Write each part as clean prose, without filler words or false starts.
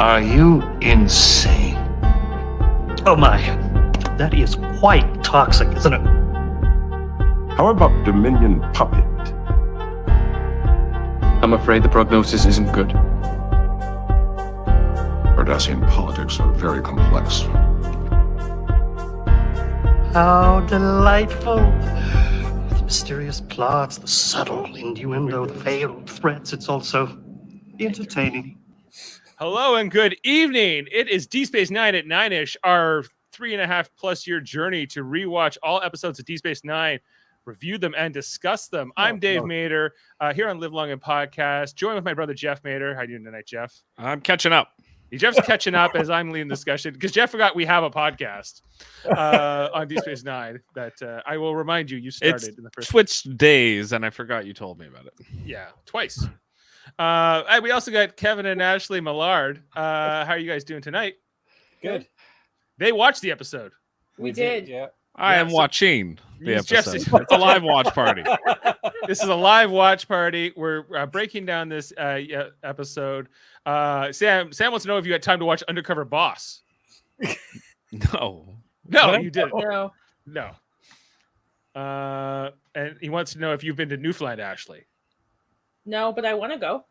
Are you insane? Oh my, that is quite toxic, isn't it? How about Dominion Puppet? I'm afraid the prognosis isn't good. Cardassian politics are very complex. How delightful. The mysterious plots, the subtle innuendo, the veiled threats. It's also entertaining. Hello and good evening. It is D Space Nine at 9ish, our 3.5+ year journey to rewatch all episodes of D Space Nine, review them, and discuss them. I'm Dave Mader, here on Live Long and Podcast, joined with my brother Jeff Mader. How you doing tonight, Jeff? I'm catching up. Jeff's catching up as I'm leading the discussion because Jeff forgot we have a podcast on D Space Nine that I will remind you started in the first. Switched days, and I forgot you told me about it. Yeah, twice. And we also got Kevin and Ashley Millard. How are you guys doing tonight? Good. They watched the episode. We did. Yeah. I am watching the episode. It's a live watch party. This is a live watch party. We're breaking down this episode. Sam wants to know if you had time to watch Undercover Boss. No, you didn't. No. And he wants to know if you've been to Newfoundland, Ashley. No, but I want to go.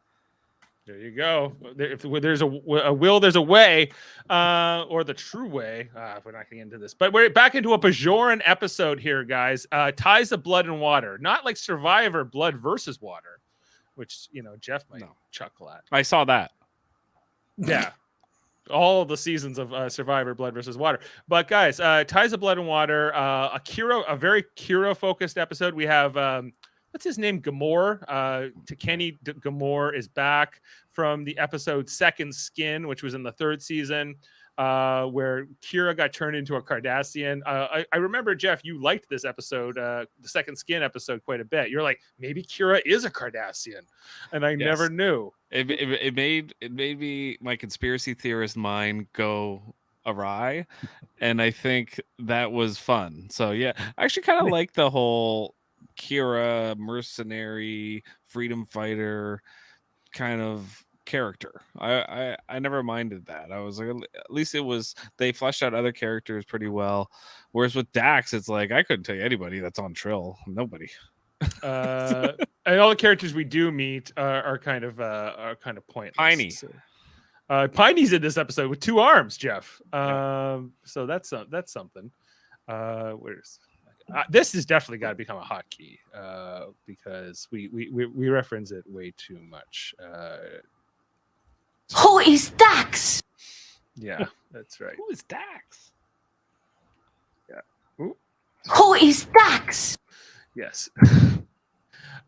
There you go. If there's a will, there's a way, or the true way. We're not getting into this, but we're back into a Bajoran episode here, guys. Ties of Blood and Water, not like Survivor, Blood versus Water, which Jeff might chuckle at. I saw that. Yeah, all the seasons of Survivor, Blood versus Water. But guys, Ties of Blood and Water, a very Kira focused episode. We have. What's his name? Gamor. Takeni Gamor is back from the episode Second Skin, which was in the third season, where Kira got turned into a Cardassian. I remember, Jeff, you liked this episode, the Second Skin episode, quite a bit. You're like, maybe Kira is a Cardassian, and I never knew. It made me, my conspiracy theorist mind, go awry, and I think that was fun. So yeah, I actually kind of like the whole Kira mercenary freedom fighter kind of character. I never minded that. I was like, at least they fleshed out other characters pretty well, whereas with Dax it's like I couldn't tell you anybody that's on Trill. Nobody. And all the characters we do meet are kind of pointless. Piney. Piney's in this episode with 2 arms, Jeff. So that's something. This has definitely got to become a hotkey because we reference it way too much. Who is Dax? Yeah, that's right. Who is Dax? Yeah. Ooh. Who is Dax? Yes.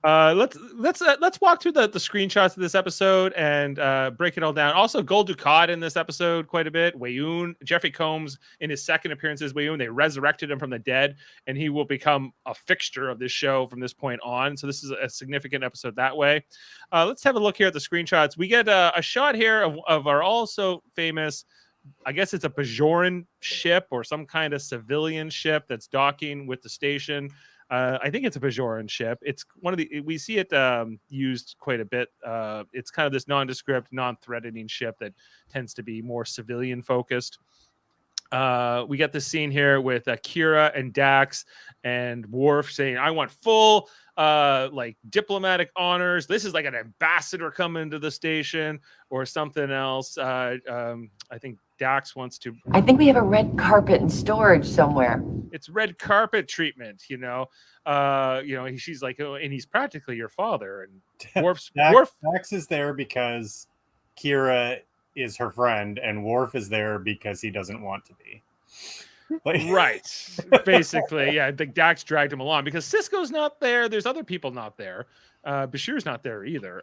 Let's walk through the screenshots of this episode and break it all down. Also, Gul Dukat in this episode quite a bit. Weyoun, Jeffrey Combs in his second appearance as Weyoun, they resurrected him from the dead, and he will become a fixture of this show from this point on. So this is a significant episode that way. Let's have a look here at the screenshots. We get a shot here of our also famous, I guess it's a Bajoran ship or some kind of civilian ship that's docking with the station. I think it's a Bajoran ship. It's we see it used quite a bit. It's kind of this nondescript, non-threatening ship that tends to be more civilian focused. We get this scene here with Kira and Dax and Worf saying, I want full diplomatic honors. This is like an ambassador coming to the station or something else. I think Dax wants to. I think we have a red carpet in storage somewhere. It's red carpet treatment, she's like, oh, and he's practically your father. And Worf Dax is there because Kira is her friend, and Worf is there because he doesn't want to be. Right. Basically, yeah. I think Dax dragged him along because Sisko's not there. There's other people not there. Bashir's not there either.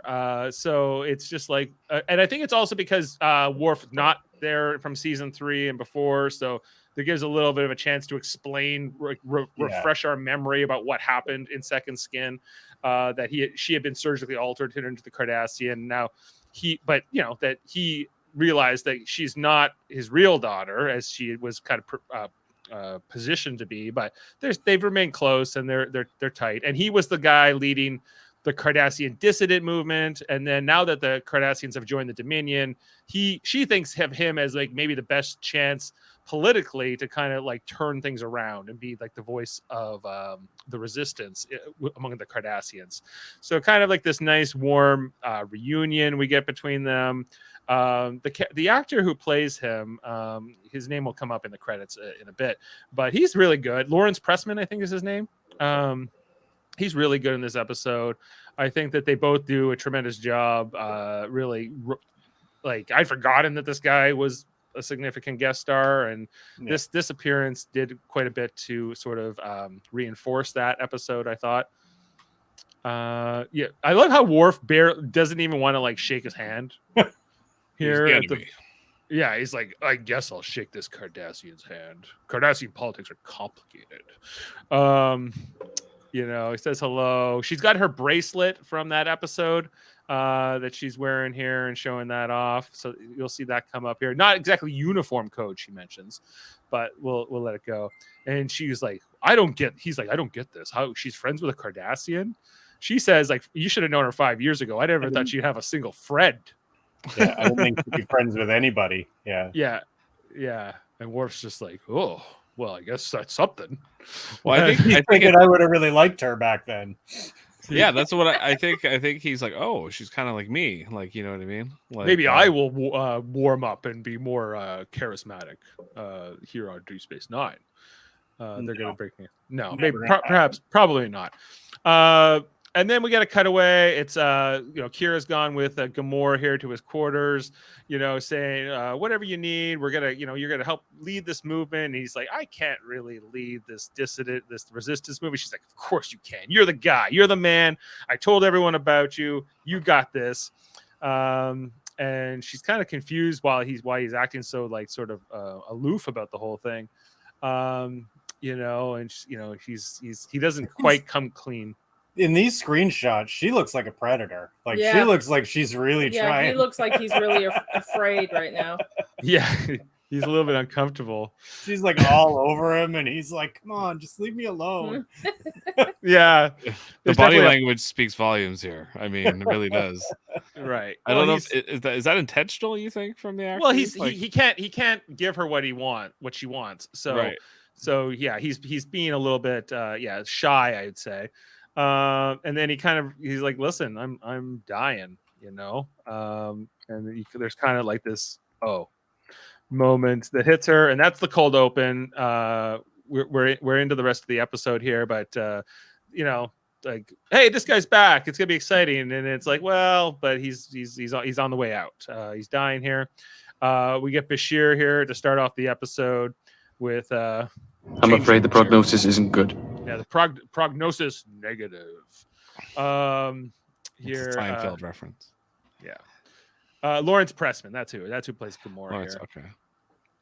So it's just like, and I think it's also because Worf not there from season 3 and before. So there gives a little bit of a chance to explain, refresh our memory about what happened in Second Skin. That she had been surgically altered, turned into the Cardassian. Now he realized that she's not his real daughter, as she was kind of positioned to be. But they've remained close and they're tight. And he was the guy leading the Cardassian dissident movement, and then now that the Cardassians have joined the Dominion, she thinks of him as like maybe the best chance politically to kind of like turn things around and be like the voice of the resistance among the Cardassians. So kind of like this nice warm reunion we get between them. The actor who plays him, his name will come up in the credits in a bit, but he's really good. Lawrence Pressman, I think is his name. He's really good in this episode. I think that they both do a tremendous job. Like I'd forgotten that this guy was a significant guest star, and this appearance did quite a bit to sort of reinforce that episode, I thought. I love how Worf doesn't even want to like shake his hand here. He's like, I guess I'll shake this Cardassian's hand. Cardassian politics are complicated. He says hello. She's got her bracelet from that episode that she's wearing here and showing that off. So you'll see that come up here. Not exactly uniform code, she mentions, but we'll let it go. And she's like, I don't get this. How she's friends with a Cardassian? She says, like, you should have known her 5 years ago. I never thought she'd have a single friend. Yeah, I don't think she'd be friends with anybody. Yeah. Yeah. And Worf's just like, oh, well, I guess that's something. Well, I think I would have really liked her back then. Yeah, that's what I think. I think he's like, oh, she's kind of like me. Like, you know what I mean? Like, maybe I will warm up and be more charismatic here on Deep Space Nine. They're going to break me. No, maybe, probably not. And then we got a cutaway. It's Kira's gone with Gamora here to his quarters, saying whatever you need, we're gonna, you're gonna help lead this movement. And he's like, I can't really lead this resistance movement. She's like, of course you can. You're the guy. You're the man. I told everyone about you. You got this. And she's kind of confused why he's acting so like sort of aloof about the whole thing. And he doesn't quite come clean. In these screenshots, she looks like a predator. Like she looks like she's really trying. He looks like he's really afraid right now. Yeah, he's a little bit uncomfortable. She's like all over him, and he's like, "Come on, just leave me alone." Yeah, the body language speaks volumes here. I mean, it really does. Right. I don't know if is that intentional. You think from the actor? Well, he can't give her what she wants. So right. So yeah, he's being a little bit shy, I'd say. And then he's like, listen, I'm dying, and there's kind of like this moment that hits her, and that's the cold open. We're into the rest of the episode here, but like, hey, this guy's back, it's gonna be exciting. And it's like, well, but he's on the way out. He's dying here. We get Bashir here to start off the episode with I'm afraid the prognosis isn't good. Yeah, the prognosis negative. Here, it's a Seinfeld reference. Yeah, Lawrence Pressman. That's who plays Gamora Lawrence, here. okay.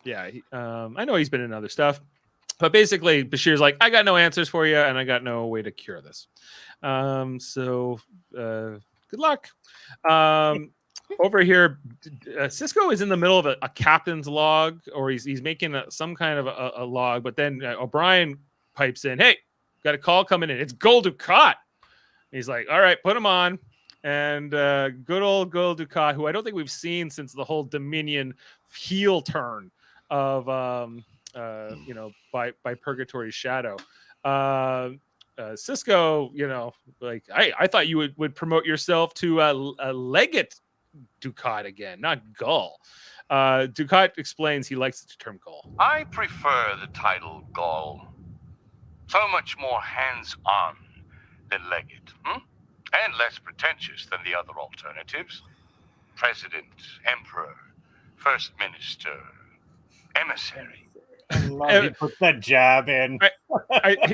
Yeah, I know he's been in other stuff, but basically Bashir's like, I got no answers for you, and I got no way to cure this. So good luck. Over here, Cisco is in the middle of a captain's log, or he's making some kind of a log, but then O'Brien pipes in, hey, got a call coming in. It's Gul Dukat. He's like, all right, put him on. And good old Gul Dukat, who I don't think we've seen since the whole Dominion heel turn of, by Purgatory's shadow. Cisco, like, I thought you would promote yourself to a legate Dukat again, not Gul. Dukat explains he likes the term Gul. I prefer the title Gul. So much more hands-on than legate, and less pretentious than the other alternatives. President, emperor, first minister, emissary. I love he puts that jab in.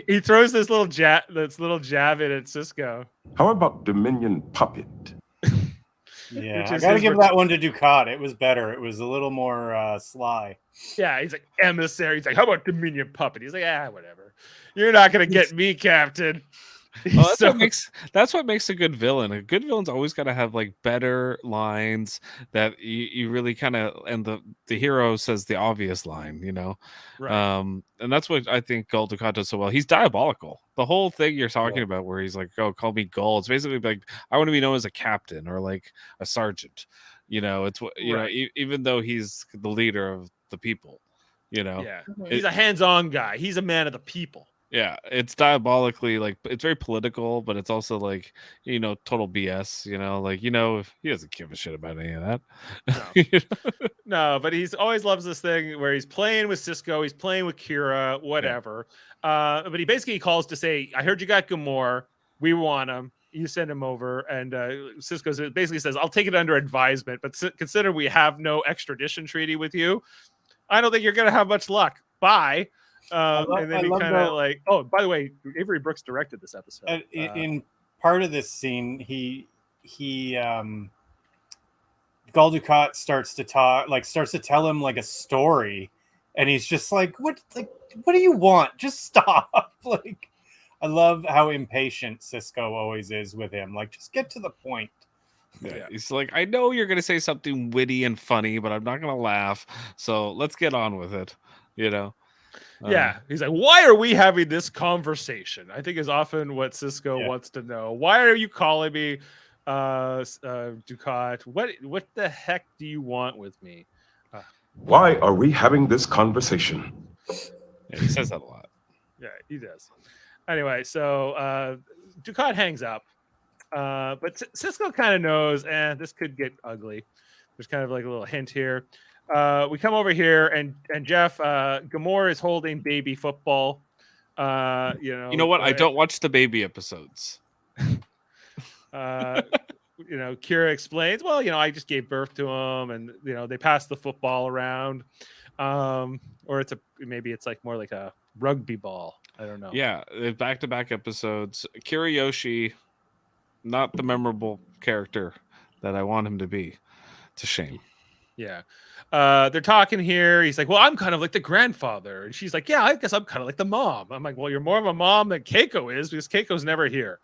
He throws this little jab in at Cisco. How about Dominion puppet? Yeah, I gotta give that one to Dukat. It was better. It was a little more sly. Yeah, he's like emissary. He's like, how about Dominion puppet? He's like, whatever. You're not gonna get me, Captain. Well, So- that's what makes a good villain. A good villain's always got to have like better lines that you really kind of, and the hero says the obvious line, you know. Right. And that's what I think Gul Dukat does so well. He's diabolical. The whole thing you're talking about, where he's like, "Oh, call me Gul." It's basically like, I want to be known as a captain or like a sergeant. You know, it's what you know. Even though he's the leader of the people, you know. Yeah, he's a hands-on guy. He's a man of the people. Yeah, it's diabolically like it's very political, but it's also like, you know, total BS. You know, like, you know, he doesn't give a shit about any of that. No. No, but he's always loves this thing where he's playing with Cisco, he's playing with Kira, whatever. But he basically calls to say, "I heard you got Gamor. We want him. You send him over." And Cisco basically says, "I'll take it under advisement, but consider we have no extradition treaty with you. I don't think you're gonna have much luck. Bye." And then he kind of like, oh, by the way, Avery Brooks directed this episode. In part of this scene, Gul Dukat starts to tell him like a story, and he's just like, what do you want? Just stop. Like, I love how impatient Cisco always is with him. Like, just get to the point. Yeah. He's like, I know you're gonna say something witty and funny, but I'm not gonna laugh. So let's get on with it. You know. Yeah, he's like, why are we having this conversation? I think is often what Cisco wants to know. Why are you calling me, Dukat? What the heck do you want with me? Why are we having this conversation? Yeah, he says that a lot. Yeah, he does. Anyway, so Dukat hangs up, but Cisco kind of knows, this could get ugly. There's kind of like a little hint here. We come over here, and Jeff, Gamor is holding baby football. You know what? I don't watch the baby episodes. Kira explains, well, I just gave birth to him, and they pass the football around, or maybe it's like more like a rugby ball. I don't know. Yeah, back-to-back episodes. Kiriyoshi, not the memorable character that I want him to be. It's a shame. Yeah. They're talking here. He's like, well, I'm kind of like the grandfather. And she's like, yeah, I guess I'm kind of like the mom. I'm like, well, you're more of a mom than Keiko is, because Keiko's never here.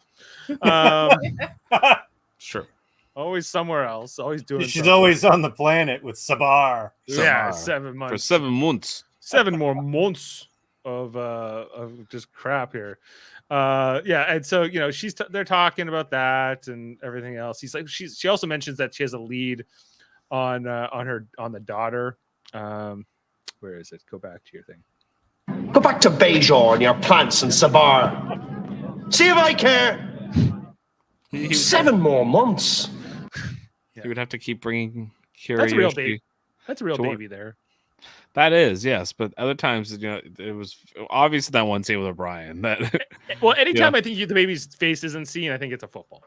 Sure. Always somewhere else. Always doing She's always on the planet with Sabar. Yeah, 7 months. For 7 months. 7 more months of just crap here. And so they're talking about that and everything else. He's like, she also mentions that she has a lead on the daughter. Where is it? Go back to your thing. Go back to Bajor and your plants and Sabar. See if I care. 7 more months. He would have to keep bringing Kira. That's a real baby. That's a real baby there. That is, yes, but other times, it was obvious that one scene with O'Brien. That well, anytime I think the baby's face isn't seen, I think it's a football.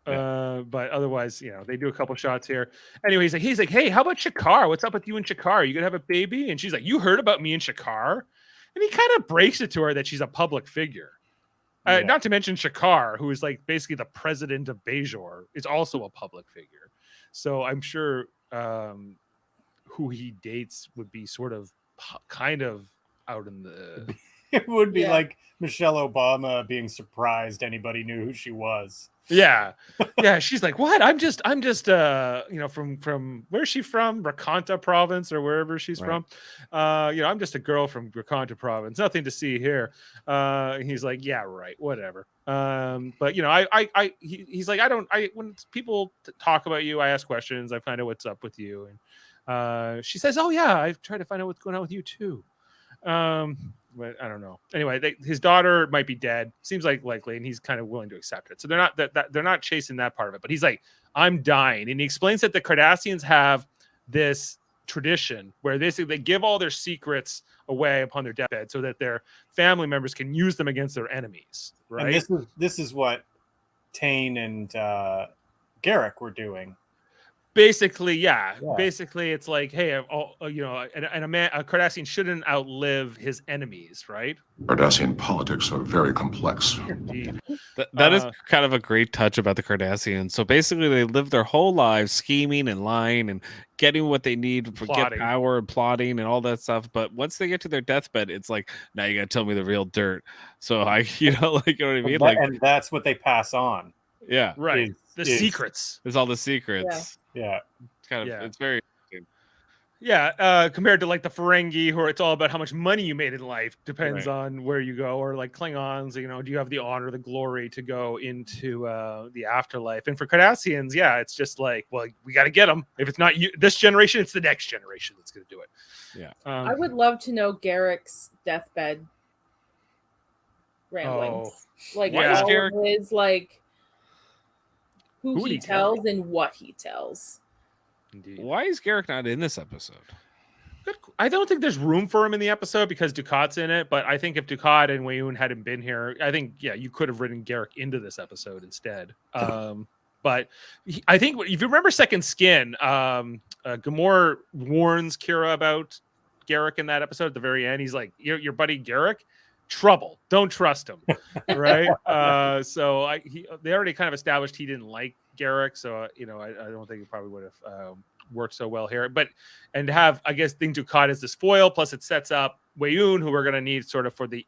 But otherwise, they do a couple shots here. Anyway, he's like, hey, how about Shakar? What's up with you and Shakar? You gonna have a baby? And she's like, you heard about me and Shakar? And he kind of breaks it to her that she's a public figure. Not to mention Shakar, who is like basically the president of Bajor, is also a public figure. So I'm sure who he dates would be sort of kind of out in the. It would be like Michelle Obama being surprised anybody knew who she was. Yeah. She's like, what? I'm just from where's she from? Rakanta province or wherever she's from. I'm just a girl from Rakanta province. Nothing to see here. He's like, yeah, right, whatever. But he's like, when people talk about you, I ask questions. I find out what's up with you. And she says, oh yeah, I've tried to find out what's going on with you too. But I don't know. Anyway, his daughter might be dead. Seems like likely, and he's kind of willing to accept it. So they're not chasing that part of it. But he's like, I'm dying, and he explains that the Cardassians have this tradition where they give all their secrets away upon their deathbed, so that their family members can use them against their enemies. Right. And this is what Tane and Garrick were doing. Basically, yeah. Basically, it's like, hey, a Cardassian shouldn't outlive his enemies, right? Cardassian politics are very complex. Indeed. That is kind of a great touch about the Cardassians. So basically, they live their whole lives scheming and lying and getting what they need for get power and plotting and all that stuff. But once they get to their deathbed, it's like, now you got to tell me the real dirt. So you know what I mean? And that's what they pass on. Yeah, right. The secrets. There's all the secrets. Yeah. It's kind of it's very interesting. Yeah, compared to like the Ferengi, who it's all about how much money you made in life, depends on where you go, or like Klingons, you know, do you have the honor, the glory to go into the afterlife? And for Cardassians, it's just like, well, we got to get them. If it's not you, this generation, it's the next generation that's going to do it. Yeah, I would love to know Garrick's deathbed ramblings, like all of his like who he tells and what he tells. Indeed. Why is Garrick not in this episode? I don't think there's room for him in the episode because Ducat's in it. But I think if Ducat and Weyoun hadn't been here, I think you could have written Garrick into this episode instead. But I think if you remember Second Skin, Gamora warns Kira about Garrick in that episode at the very end. He's like, your buddy Garrick, trouble. Don't trust him, right? So they already kind of established he didn't like Garrick, so I don't think it probably would have worked so well here. But and to have, I guess, Thing Ducat as this foil, plus it sets up Weyoun, who we're going to need sort of for the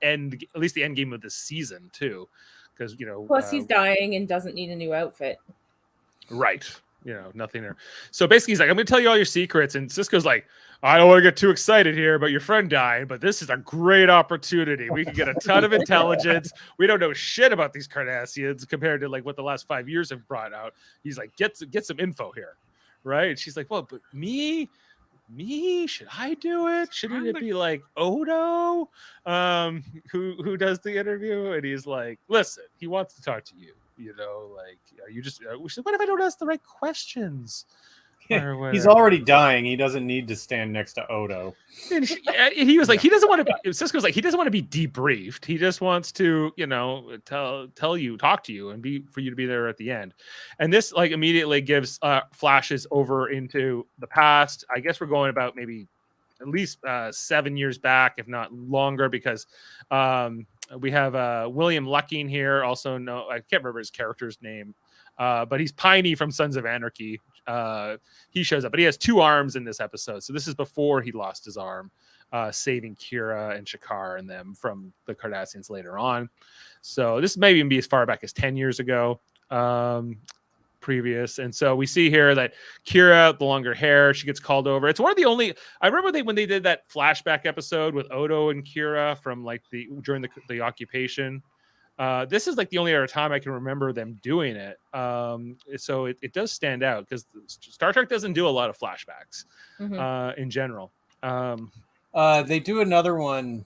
end, at least the end game of this season too, because plus he's dying and doesn't need a new outfit, right? Nothing there. So basically, he's like, I'm going to tell you all your secrets, and Sisko's like, I don't want to get too excited here, but your friend died. But this is a great opportunity. We can get a ton of intelligence. We don't know shit about these Cardassians compared to like what the last 5 years have brought out. He's like, get some info here, right? And she's like, well, but me, should I do it? Shouldn't it be like Odo, who does the interview? And he's like, listen, he wants to talk to you. Are you just? What if I don't ask the right questions? He's already dying. He doesn't need to stand next to Odo. And he was like, he doesn't want to be. Sisko's like, he doesn't want to be debriefed. He just wants to, talk to you, and for you to be there at the end. And this like immediately gives flashes over into the past. I guess we're going about maybe at least 7 years back, if not longer, because we have William Lucking here. Also, I can't remember his character's name, but he's Piney from Sons of Anarchy. He shows up, but he has 2 arms in this episode. So this is before he lost his arm, saving Kira and Shakar and them from the Cardassians later on. So this may even be as far back as 10 years ago. Previous. And so we see here that Kira, the longer hair, she gets called over. It's one of the only, I remember when they did that flashback episode with Odo and Kira from like during the occupation. This is like the only other time I can remember them doing it. So it does stand out because Star Trek doesn't do a lot of flashbacks in general. They do another one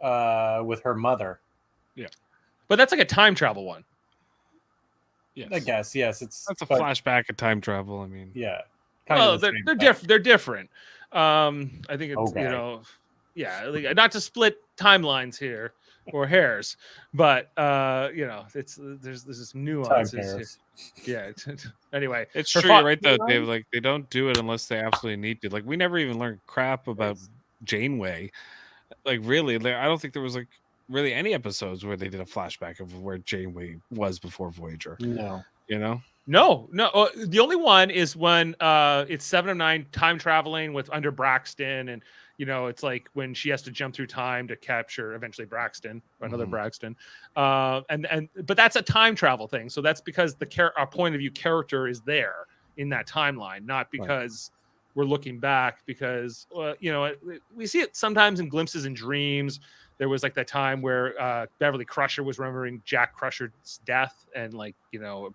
with her mother. Yeah. But that's like a time travel one. Yes. I guess, yes. That's a flashback of time travel. I mean, yeah. They're different. I think it's not to split timelines here or hairs, but there's this nuances. Yeah. Anyway, it's true. You're right though, Dave. Like they don't do it unless they absolutely need to. Like we never even learned crap about Janeway. Like really, I don't think there was like really any episodes where they did a flashback of where Janeway was before Voyager. No. No. The only one is when it's 7 of 9 time traveling with under Braxton, and it's like when she has to jump through time to capture eventually Braxton or another Braxton. But that's a time travel thing. So that's because our point of view character is there in that timeline, not because we're looking back. Because we see it sometimes in glimpses and dreams. There was like that time where Beverly Crusher was remembering Jack Crusher's death and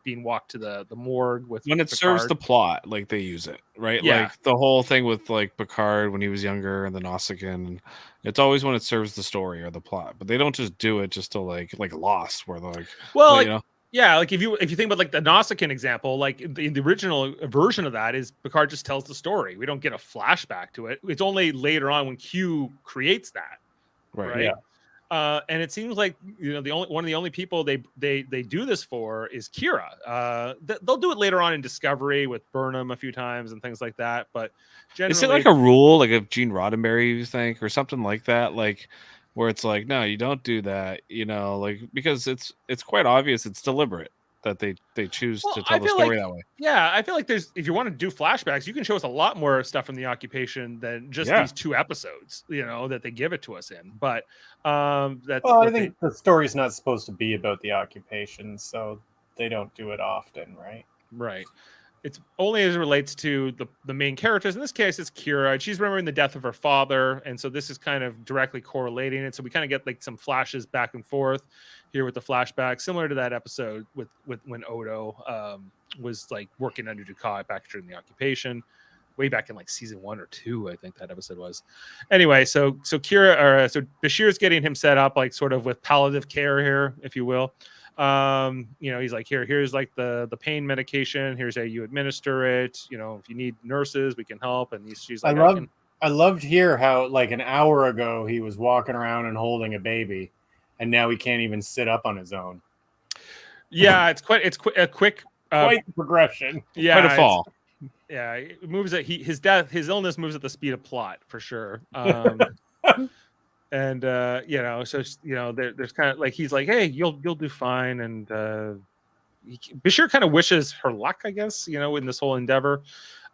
being walked to the morgue with when it Picard. Serves the plot, like they use it, right? Yeah. Like the whole thing with like Picard when he was younger and the Nausicaan. It's always when it serves the story or the plot, but they don't just do it just to like Lost, where they're like, yeah, like if you think about like the Nausicaan example, like in the original version of that is Picard just tells the story. We don't get a flashback to it. It's only later on when Q creates that. Right. And it seems like one of the only people they do this for is Kira. They'll do it later on in Discovery with Burnham a few times and things like that. But generally, is it like a rule, like of Gene Roddenberry, you think, or something like that, like where it's like, no, you don't do that, like because it's quite obvious, it's deliberate that they choose to tell the story that way. Yeah, I feel like if you want to do flashbacks, you can show us a lot more stuff from the occupation than just these 2 episodes, that they give it to us in. But that's I think the story's not supposed to be about the occupation, so they don't do it often, right? Right. It's only as it relates to the main characters. In this case, it's Kira, and she's remembering the death of her father, and so this is kind of directly correlating it. So we kind of get like some flashes back and forth here with the flashback, similar to that episode with when Odo was like working under Dukat back during the occupation, way back in like season 1 or 2, I think that episode was. Anyway, so Kira, so Bashir's getting him set up like sort of with palliative care here, if you will. He's like, here's like the pain medication, here's how you administer it, if you need nurses, we can help. And she's like, I loved here how like an hour ago he was walking around and holding a baby, and now he can't even sit up on his own. Yeah, it's a quick quite progression. Yeah, quite a fall. Yeah, it moves at his illness moves at the speed of plot for sure. And so there's kind of like, he's like, hey, you'll do fine. And Bashir kind of wishes her luck, I guess, in this whole endeavor.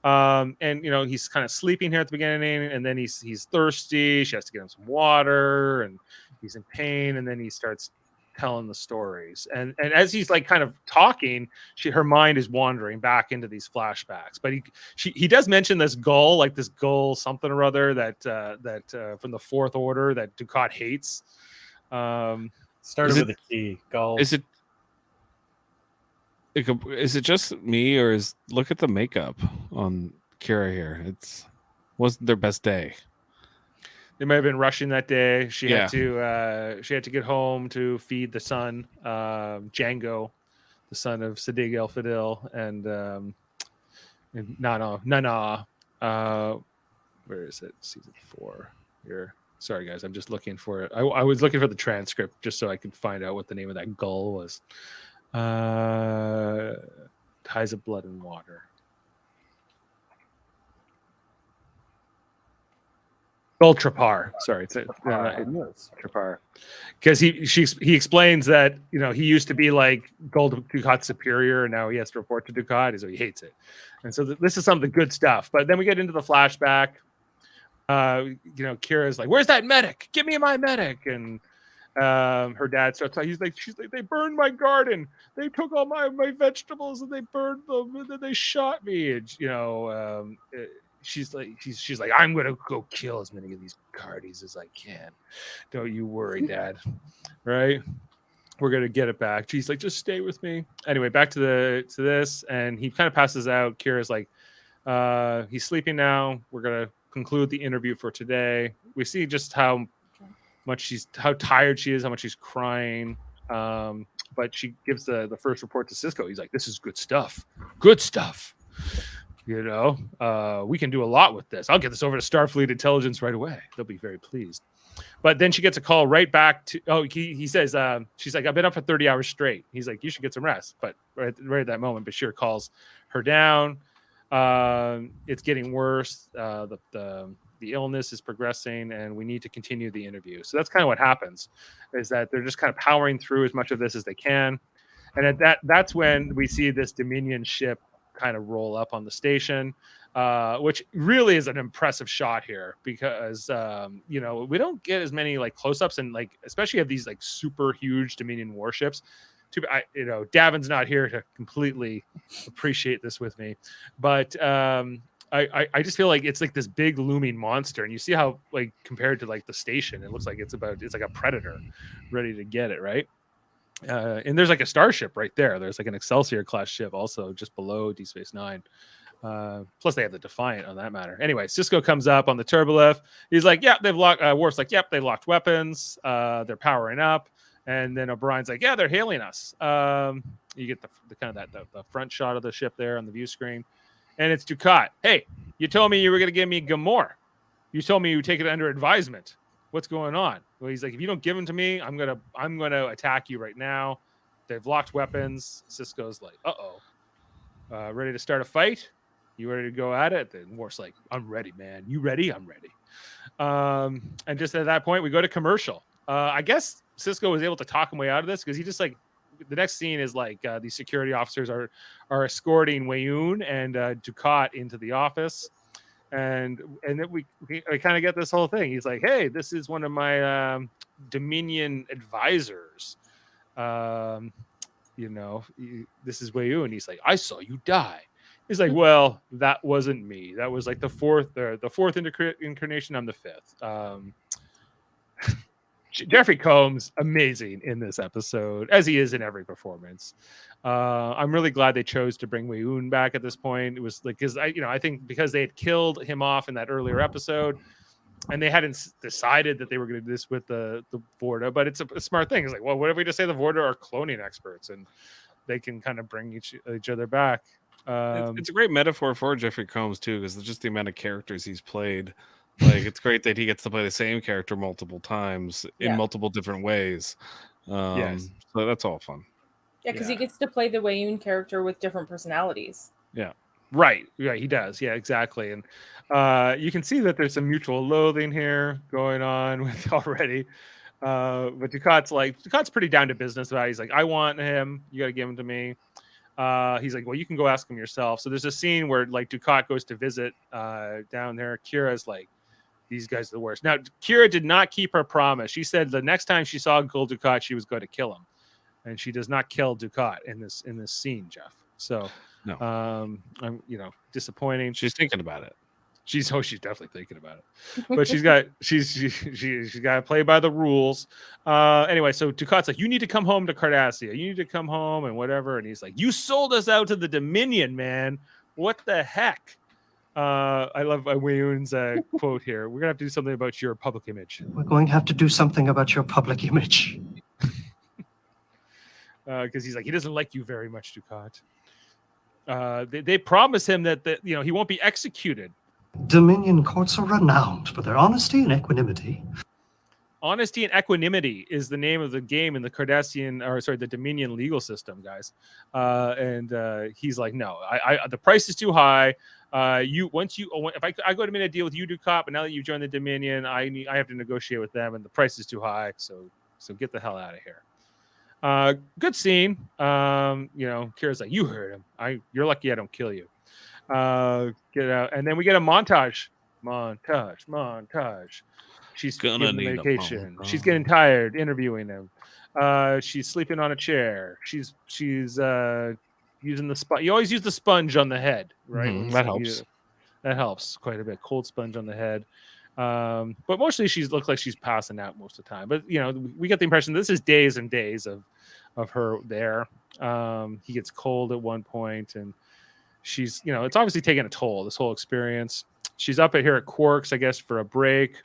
And he's kind of sleeping here at the beginning, and then he's thirsty. She has to get him some water, and he's in pain, and then he starts telling the stories. And as he's like kind of talking, her mind is wandering back into these flashbacks. But he does mention this gull, like this gull something or other that from the Fourth Order that Dukat hates. Started with a T. Gull. Is it just me, or look at the makeup on Kira here? Wasn't their best day. They might have been rushing that day. She had to get home to feed the son, Django, the son of Sadiq El Fadil, and Nana. Where is it? Season 4 here. Sorry, guys. I'm just looking for it. I was looking for the transcript just so I could find out what the name of that gull was. Ties of Blood and Water. Trapar. Sorry, it's Trapar. Because he explains that he used to be like Gold Dukat's superior, and now he has to report to Dukat, so he hates it. And so this is some of the good stuff. But then we get into the flashback. Kira's like, "Where's that medic? Give me my medic!" And her dad starts talking. She's like, "They burned my garden. They took all my vegetables and they burned them, and then they shot me." And she's like, "I'm gonna go kill as many of these Cardis as I can. Don't you worry, Dad. Right? We're gonna get it back." She's like, "Just stay with me." Anyway, back to this, and he kind of passes out. Kira's like, he's sleeping now. We're gonna conclude the interview for today. We see just how tired she is, how much she's crying. But she gives the first report to Sisko. He's like, "This is good stuff. Good stuff. We can do a lot with this. I'll get this over to Starfleet Intelligence right away. They'll be very pleased." But then she gets a call right back to, he says, she's like, "I've been up for 30 hours straight." He's like, "You should get some rest." But right at that moment, Bashir calls her down. It's getting worse. The illness is progressing, and we need to continue the interview. So that's kind of what happens, is that they're just kind of powering through as much of this as they can. And that's when we see this Dominion ship kind of roll up on the station, which really is an impressive shot here, because we don't get as many like close-ups, and like especially of these like super huge Dominion warships. Davin's not here to completely appreciate this with me, but I just feel like it's like this big looming monster, and you see how like compared to like the station, it looks like it's like a predator ready to get it, right? And there's like a starship right there. There's like an Excelsior class ship also just below D Space Nine. Plus they have the Defiant on that matter. Anyway, Sisko comes up on the Turbolift. He's like, "Yeah, they've locked." Worf's like, "Yep, they've locked weapons. They're powering up." And then O'Brien's like, "Yeah, they're hailing us." You get the kind of the front shot of the ship there on the view screen, and it's Dukat. "Hey, you told me you were going to give me Gamor. You told me you would take it under advisement. what's going on? Well, he's like, if you don't give them to me, I'm gonna attack you right now. They've locked weapons. Sisko's like, ready to start a fight? You ready to go at it? Then Worf's like, I'm ready, man. You ready? I'm ready. And just at that point, we go to commercial. I guess Sisko was able to talk him way out of this because he just like the next scene is like these security officers are escorting Weyoun and Dukat into the office, and then we kind of get this whole thing. He's like, hey, this is one of my Dominion advisors. This is Weyoun. He's like, I saw you die. He's like, well, that wasn't me. That was like the fourth incarnation. I'm the fifth. Jeffrey Combs, amazing in this episode, as he is in every performance. I'm really glad they chose to bring Weyoun back at this point. It was like, because I think because they had killed him off in that earlier episode, and they hadn't decided that they were going to do this with the Vorta, but it's a smart thing. It's like, well, what if we just say the Vorta are cloning experts and they can kind of bring each other back? It's a great metaphor for Jeffrey Combs too, because just the amount of characters he's played. Like, it's great that he gets to play the same character multiple times in multiple different ways. Yes. So that's all fun. Yeah, because he gets to play the Weyoun character with different personalities. Yeah. Right. Yeah, he does. Yeah, exactly. And you can see that there's some mutual loathing here going on with already. But Dukat's pretty down to business about it. He's like, I want him. You got to give him to me. He's like, well, you can go ask him yourself. So there's a scene where like Dukat goes to visit down there. Kira's like, these guys are the worst. Now, Kira did not keep her promise. She said the next time she saw Gul Dukat, she was going to kill him, and she does not kill Dukat in this scene, Jeff. So, no. I'm disappointing. She's thinking about it. She's definitely thinking about it, but she's got to play by the rules. Anyway, so Dukat's like, you need to come home to Cardassia. You need to come home and whatever. And he's like, you sold us out to the Dominion, man. What the heck? I love Weyoun's quote here. We're gonna have to do something about your public image. We're going to have to do something about your public image. Because he's like, he doesn't like you very much, Dukat. They promise him that he won't be executed. Dominion courts are renowned for their honesty and equanimity. Honesty and equanimity is the name of the game in the Dominion legal system, guys. And he's like, no, the price is too high. If I go to make a deal with you, Dukat, but now that you've joined the Dominion, I have to negotiate with them, and the price is too high. So get the hell out of here. Good scene. Kira's like, you heard him. You're lucky I don't kill you. Get out, and then we get a montage. She's giving the medication. She's getting tired interviewing him. She's sleeping on a chair. She's using the sponge. You always use the sponge on the head, right? That helps. That helps quite a bit. Cold sponge on the head. But mostly looks like she's passing out most of the time. But we get the impression this is days and days of her there. He gets cold at one point, and she's it's obviously taking a toll, this whole experience. She's up here at Quark's, I guess, for a break.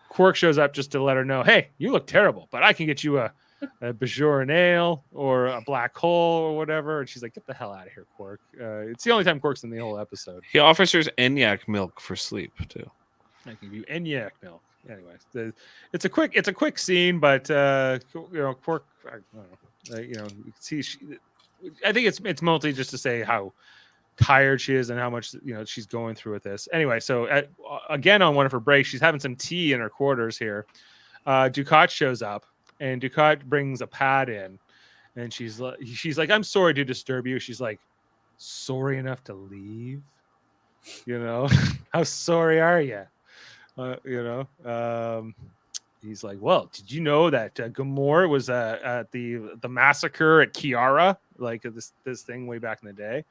Quark shows up just to let her know, hey, you look terrible, but I can get you a Bajoran ale or a black hole or whatever. And she's like, get the hell out of here, Quark. It's the only time Quark's in the whole episode. He offers her Eniac milk for sleep too. I can give you Eniac milk. Anyways, it's a quick scene, but Quark, I don't know, you can see I think it's mostly just to say how tired she is and how much she's going through with this. Anyway, so again on one of her breaks, she's having some tea in her quarters here. Dukat shows up, and Dukat brings a pad in, and she's like, I'm sorry to disturb you. She's like, sorry enough to leave? How sorry are you? He's like, well, did you know that Gamor was at the massacre at Kiara, like this thing way back in the day?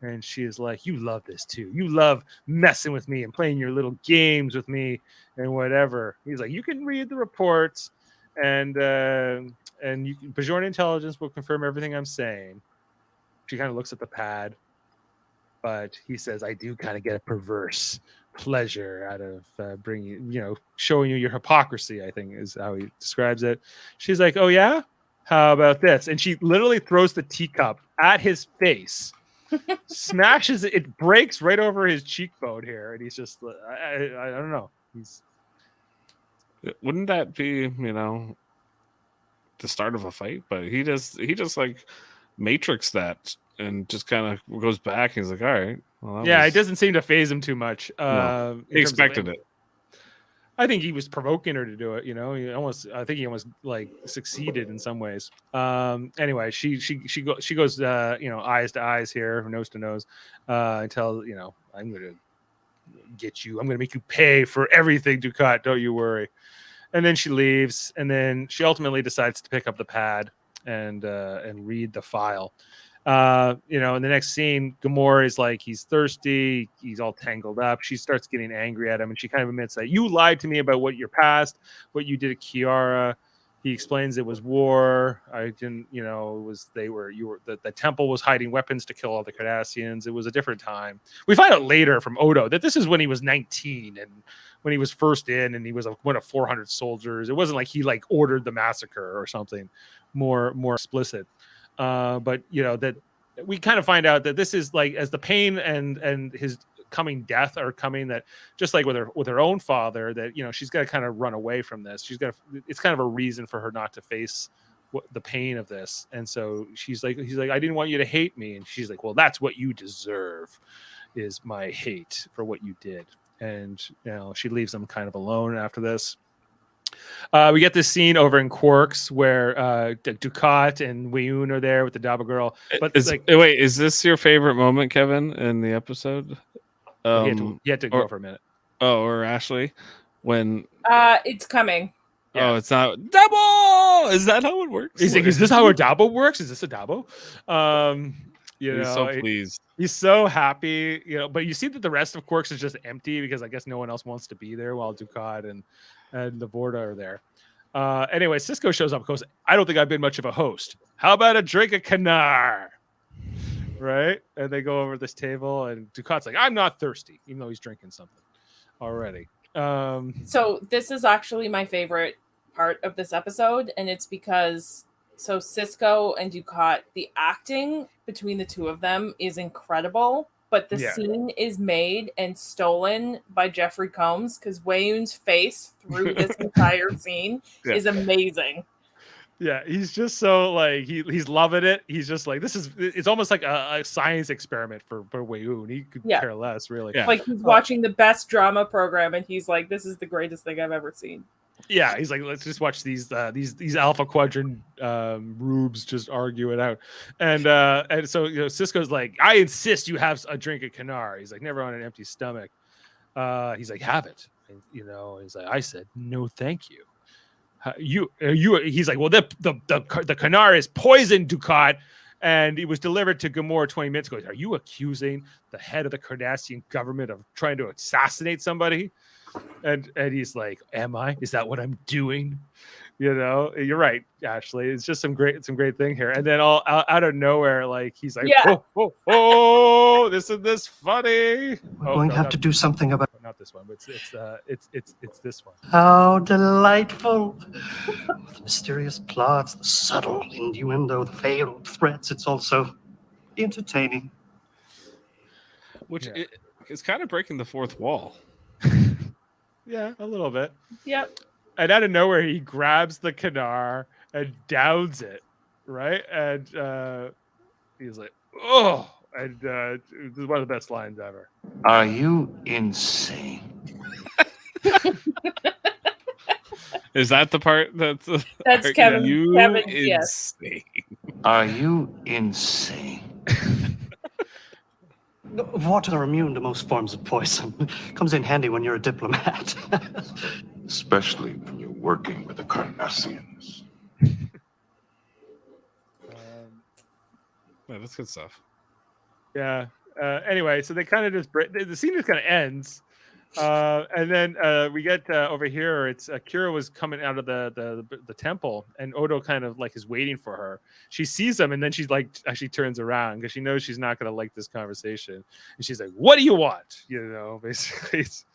And she is like, you love this too. You love messing with me and playing your little games with me and whatever. He's like, you can read the reports, and Bajoran intelligence will confirm everything I'm saying. She kind of looks at the pad, but he says, I do kind of get a perverse pleasure out of showing you your hypocrisy, I think is how he describes it. She's like, oh yeah? How about this? And she literally throws the teacup at his face. Smashes it. It breaks right over his cheekbone here, and he's just I don't know. Wouldn't that be, the start of a fight? But he just like Matrix that and just kind of goes back. And he's like, all right. Well, it doesn't seem to phase him too much. He expected it. I think he was provoking her to do it. I think he almost like succeeded in some ways. Anyway, she goes, eyes to eyes here, nose to nose, until I'm going to get you. I'm going to make you pay for everything, Dukat. Don't you worry. And then she leaves, and then she ultimately decides to pick up the pad and read the file. In the next scene, Gamora is like, he's thirsty, he's all tangled up. She starts getting angry at him, and she kind of admits that you lied to me about what your past, what you did at Kiara. He explains it was war. I didn't, it was the temple was hiding weapons to kill all the Cardassians. It was a different time. We find out later from Odo that this is when he was 19 and when he was first in, and he was one of 400 soldiers. It wasn't like he like ordered the massacre or something more explicit. But that we kind of find out that this is like, as the pain and his coming death are coming, that just like with her own father, that she's got to kind of run away from this. It's kind of a reason for her not to face the pain of this. And so he's like, I didn't want you to hate me, and she's like, well, that's what you deserve, is my hate for what you did. And she leaves them kind of alone after this. We get this scene over in Quarks where Dukat and Weyoun are there with the Daba girl. But wait, is this your favorite moment, Kevin, in the episode? You had to go for a minute. Oh, or Ashley, when it's coming. Yeah. Oh, it's not Dabo. Is that how it works? He's like, is this how a Dabo works? Is this a Dabo? He's so pleased. He's so happy, But you see that the rest of Quarks is just empty because I guess no one else wants to be there while Dukat and Lavorda are there. Anyway, Cisco shows up and goes, I don't think I've been much of a host. How about a drink of Kanar? Right? And they go over this table, and Dukat's like, I'm not thirsty, even though he's drinking something already. So this is actually my favorite part of this episode, and it's because Cisco and Dukat, the acting between the two of them is incredible, but the scene is made and stolen by Jeffrey Combs, because Weyoun's face through this entire scene is amazing. Yeah, he's just so like he's loving it. He's just like, it's almost like a science experiment for Weyoun. He could care less, really. Yeah. Like he's watching the best drama program, and he's like, this is the greatest thing I've ever seen. Yeah, he's like, let's just watch these Alpha Quadrant rubes just argue it out, and so Cisco's like, I insist you have a drink of Kanar. He's like, never on an empty stomach. He's like, have it, and, he's like, I said no, thank you. He's like, well, the Kanar is poison, Dukat, and it was delivered to Gamora 20 minutes ago. Are you accusing the head of the Cardassian government of trying to assassinate somebody? And he's like, am I? Is that what I'm doing? You're right, Ashley. It's just some great thing here. And then all out of nowhere, like he's like, oh, this funny. We're going to have to do something about. Not this one, but it's this one. How delightful! The mysterious plots, the subtle innuendo, the veiled threats. It's also entertaining. Which is kind of breaking the fourth wall. Yeah, a little bit. Yep. And out of nowhere, he grabs the Kanar and downs it, right? And he's like, oh, and this is one of the best lines ever. Are you insane? Is that the part that's Kevin? Kevin, insane? yes. Are you insane? Water are immune to most forms of poison. Comes in handy when you're a diplomat. Especially when you're working with the Cardassians. That's good stuff. Yeah. Anyway, so they kind of just the scene just kind of ends, and then we get over here. It's Kira was coming out of the temple, and Odo kind of like is waiting for her. She sees him, and then she's like, actually turns around because she knows she's not going to like this conversation, and she's like, "What do you want?" Basically, it's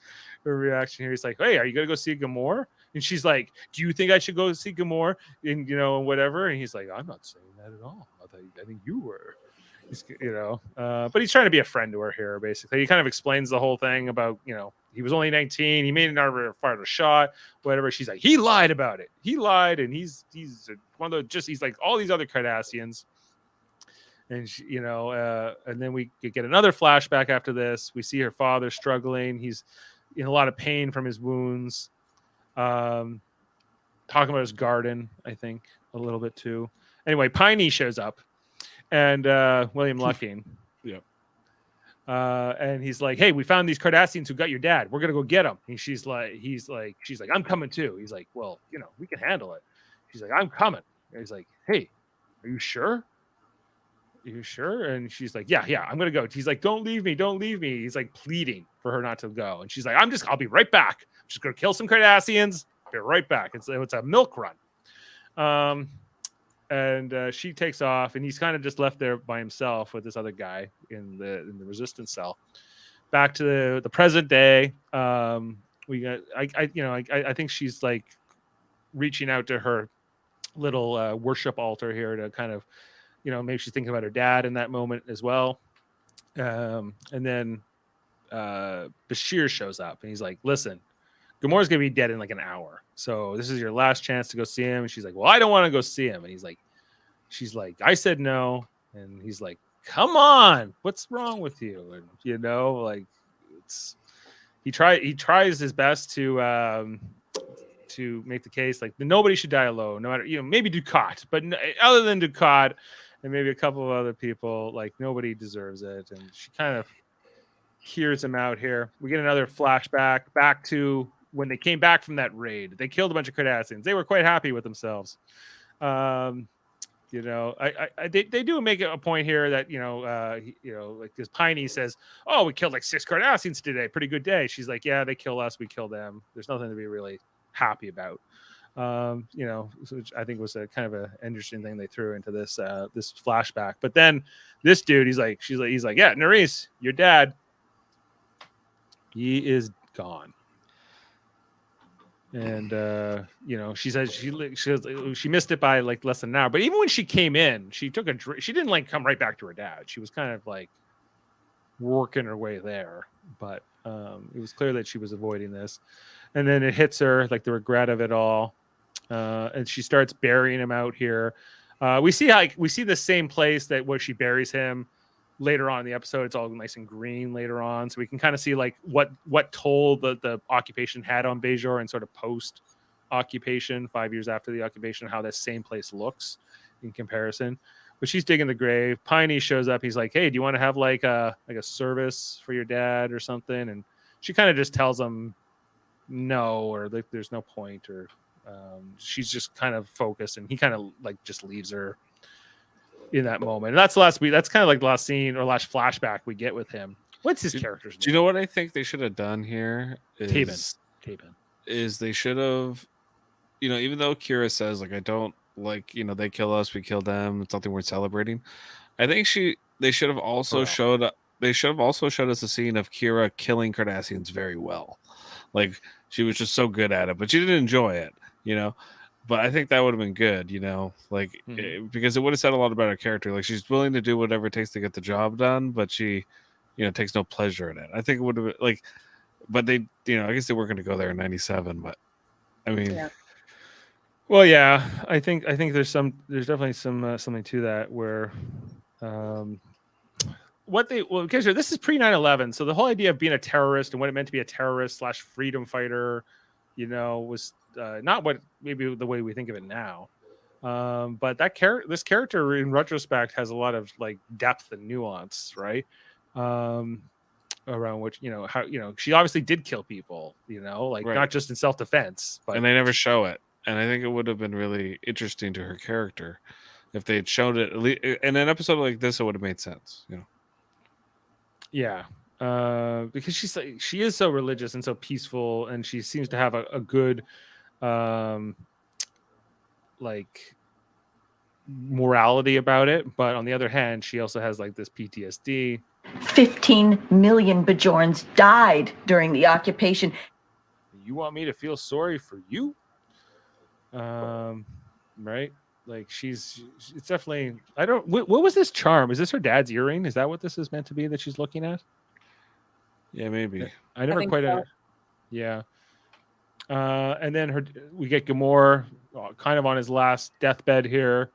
her reaction here. He's like, "Hey, are you going to go see Gamora?" And she's like, "Do you think I should go see Gamora?" And whatever. And he's like, "I'm not saying that at all. I think you were." But he's trying to be a friend to her here. Basically, he kind of explains the whole thing about he was only 19. He may never fired a shot, whatever. She's like, he lied about it. He lied, and he's one of the he's like all these other Cardassians. And she, and then we get another flashback after this. We see her father struggling. He's in a lot of pain from his wounds. Talking about his garden, I think, a little bit too. Anyway, Piney shows up, and William Lucking. Yep. And he's like, "Hey, we found these Cardassians who got your dad. We're gonna go get them." And she's like, "I'm coming too." He's like, "Well, we can handle it." She's like, "I'm coming." And he's like, "Hey, are you sure? Are you sure?" And she's like, "Yeah, I'm gonna go." He's like, "Don't leave me, don't leave me." He's like pleading for her not to go, and she's like, I'll be right back. I'm just gonna kill some Cardassians. Be right back. It's a milk run. And she takes off, and he's kind of just left there by himself with this other guy in the resistance cell. Back to the present day. We got I think she's like reaching out to her little worship altar here to kind of, maybe she's thinking about her dad in that moment as well. And then Bashir shows up, and he's like, "Listen, Gamora's gonna be dead in like an hour, so this is your last chance to go see him." And she's like, "Well, I don't want to go see him." And she's like, "I said no." And he's like, "Come on, what's wrong with you?" And he tries his best to make the case like nobody should die alone, no matter, maybe Ducat, but other than Ducat and maybe a couple of other people, like nobody deserves it. And she kind of hears him out here. We get another flashback back to when they came back from that raid. They killed a bunch of Cardassians. They were quite happy with themselves. They do make a point here that like this Piney says, "Oh, we killed like 6 Cardassians today. Pretty good day." She's like, "Yeah, they kill us, we kill them. There's nothing to be really happy about." Which I think was a kind of an interesting thing they threw into this this flashback. But then this dude, he's like, "Yeah, Nerys, your dad, he is gone." And she says she missed it by like less than an hour. But even when she came in, she took a drink. She didn't like come right back to her dad. She was kind of like working her way there. But it was clear that she was avoiding this. And then it hits her, like the regret of it all. And she starts burying him out here. We see the same place where she buries him later on in the episode. It's all nice and green later on, so we can kind of see like what toll the occupation had on Bajor and sort of post occupation 5 years after the occupation, how that same place looks in comparison. But she's digging the grave. Piney shows up. He's like, "Hey, do you want to have like a service for your dad or something?" And she kind of just tells him no, or like there's no point, or she's just kind of focused, and he kind of like just leaves her in that moment. And that's the last week. That's kind of like the last scene or last flashback we get with him. What's his character's name? Do you know what I think they should have done here? Taban. Is they should have, even though Kira says like, "I don't like, they kill us, we kill them. It's something worth celebrating." I think they should have also showed us a scene of Kira killing Cardassians very well. Like she was just so good at it, but she didn't enjoy it, But I think that would have been good, because it would have said a lot about her character. Like she's willing to do whatever it takes to get the job done, but she, takes no pleasure in it. I think it would have been like, but they, I guess they were going to go there in '97, but I mean, Yeah. Well, yeah, I think there's definitely something to that where, because this is pre 9/11, so the whole idea of being a terrorist and what it meant to be a terrorist / freedom fighter, was not what maybe the way we think of it now. But this character in retrospect has a lot of like depth and nuance, right? Around which, how, she obviously did kill people, right. Not just in self-defense, but and they never show it. And I think it would have been really interesting to her character if they had showed it in an episode like this. It would have made sense, Yeah, because she is so religious and so peaceful, and she seems to have a good like morality about it. But on the other hand, she also has like this PTSD. 15 million Bajorans died during the occupation. You want me to feel sorry for you? Right? Like it's definitely, what was this charm? Is this her dad's earring? Is that what this is meant to be that she's looking at? Yeah, maybe. I never think quite so. Yeah. And then we get Gamor kind of on his last deathbed here.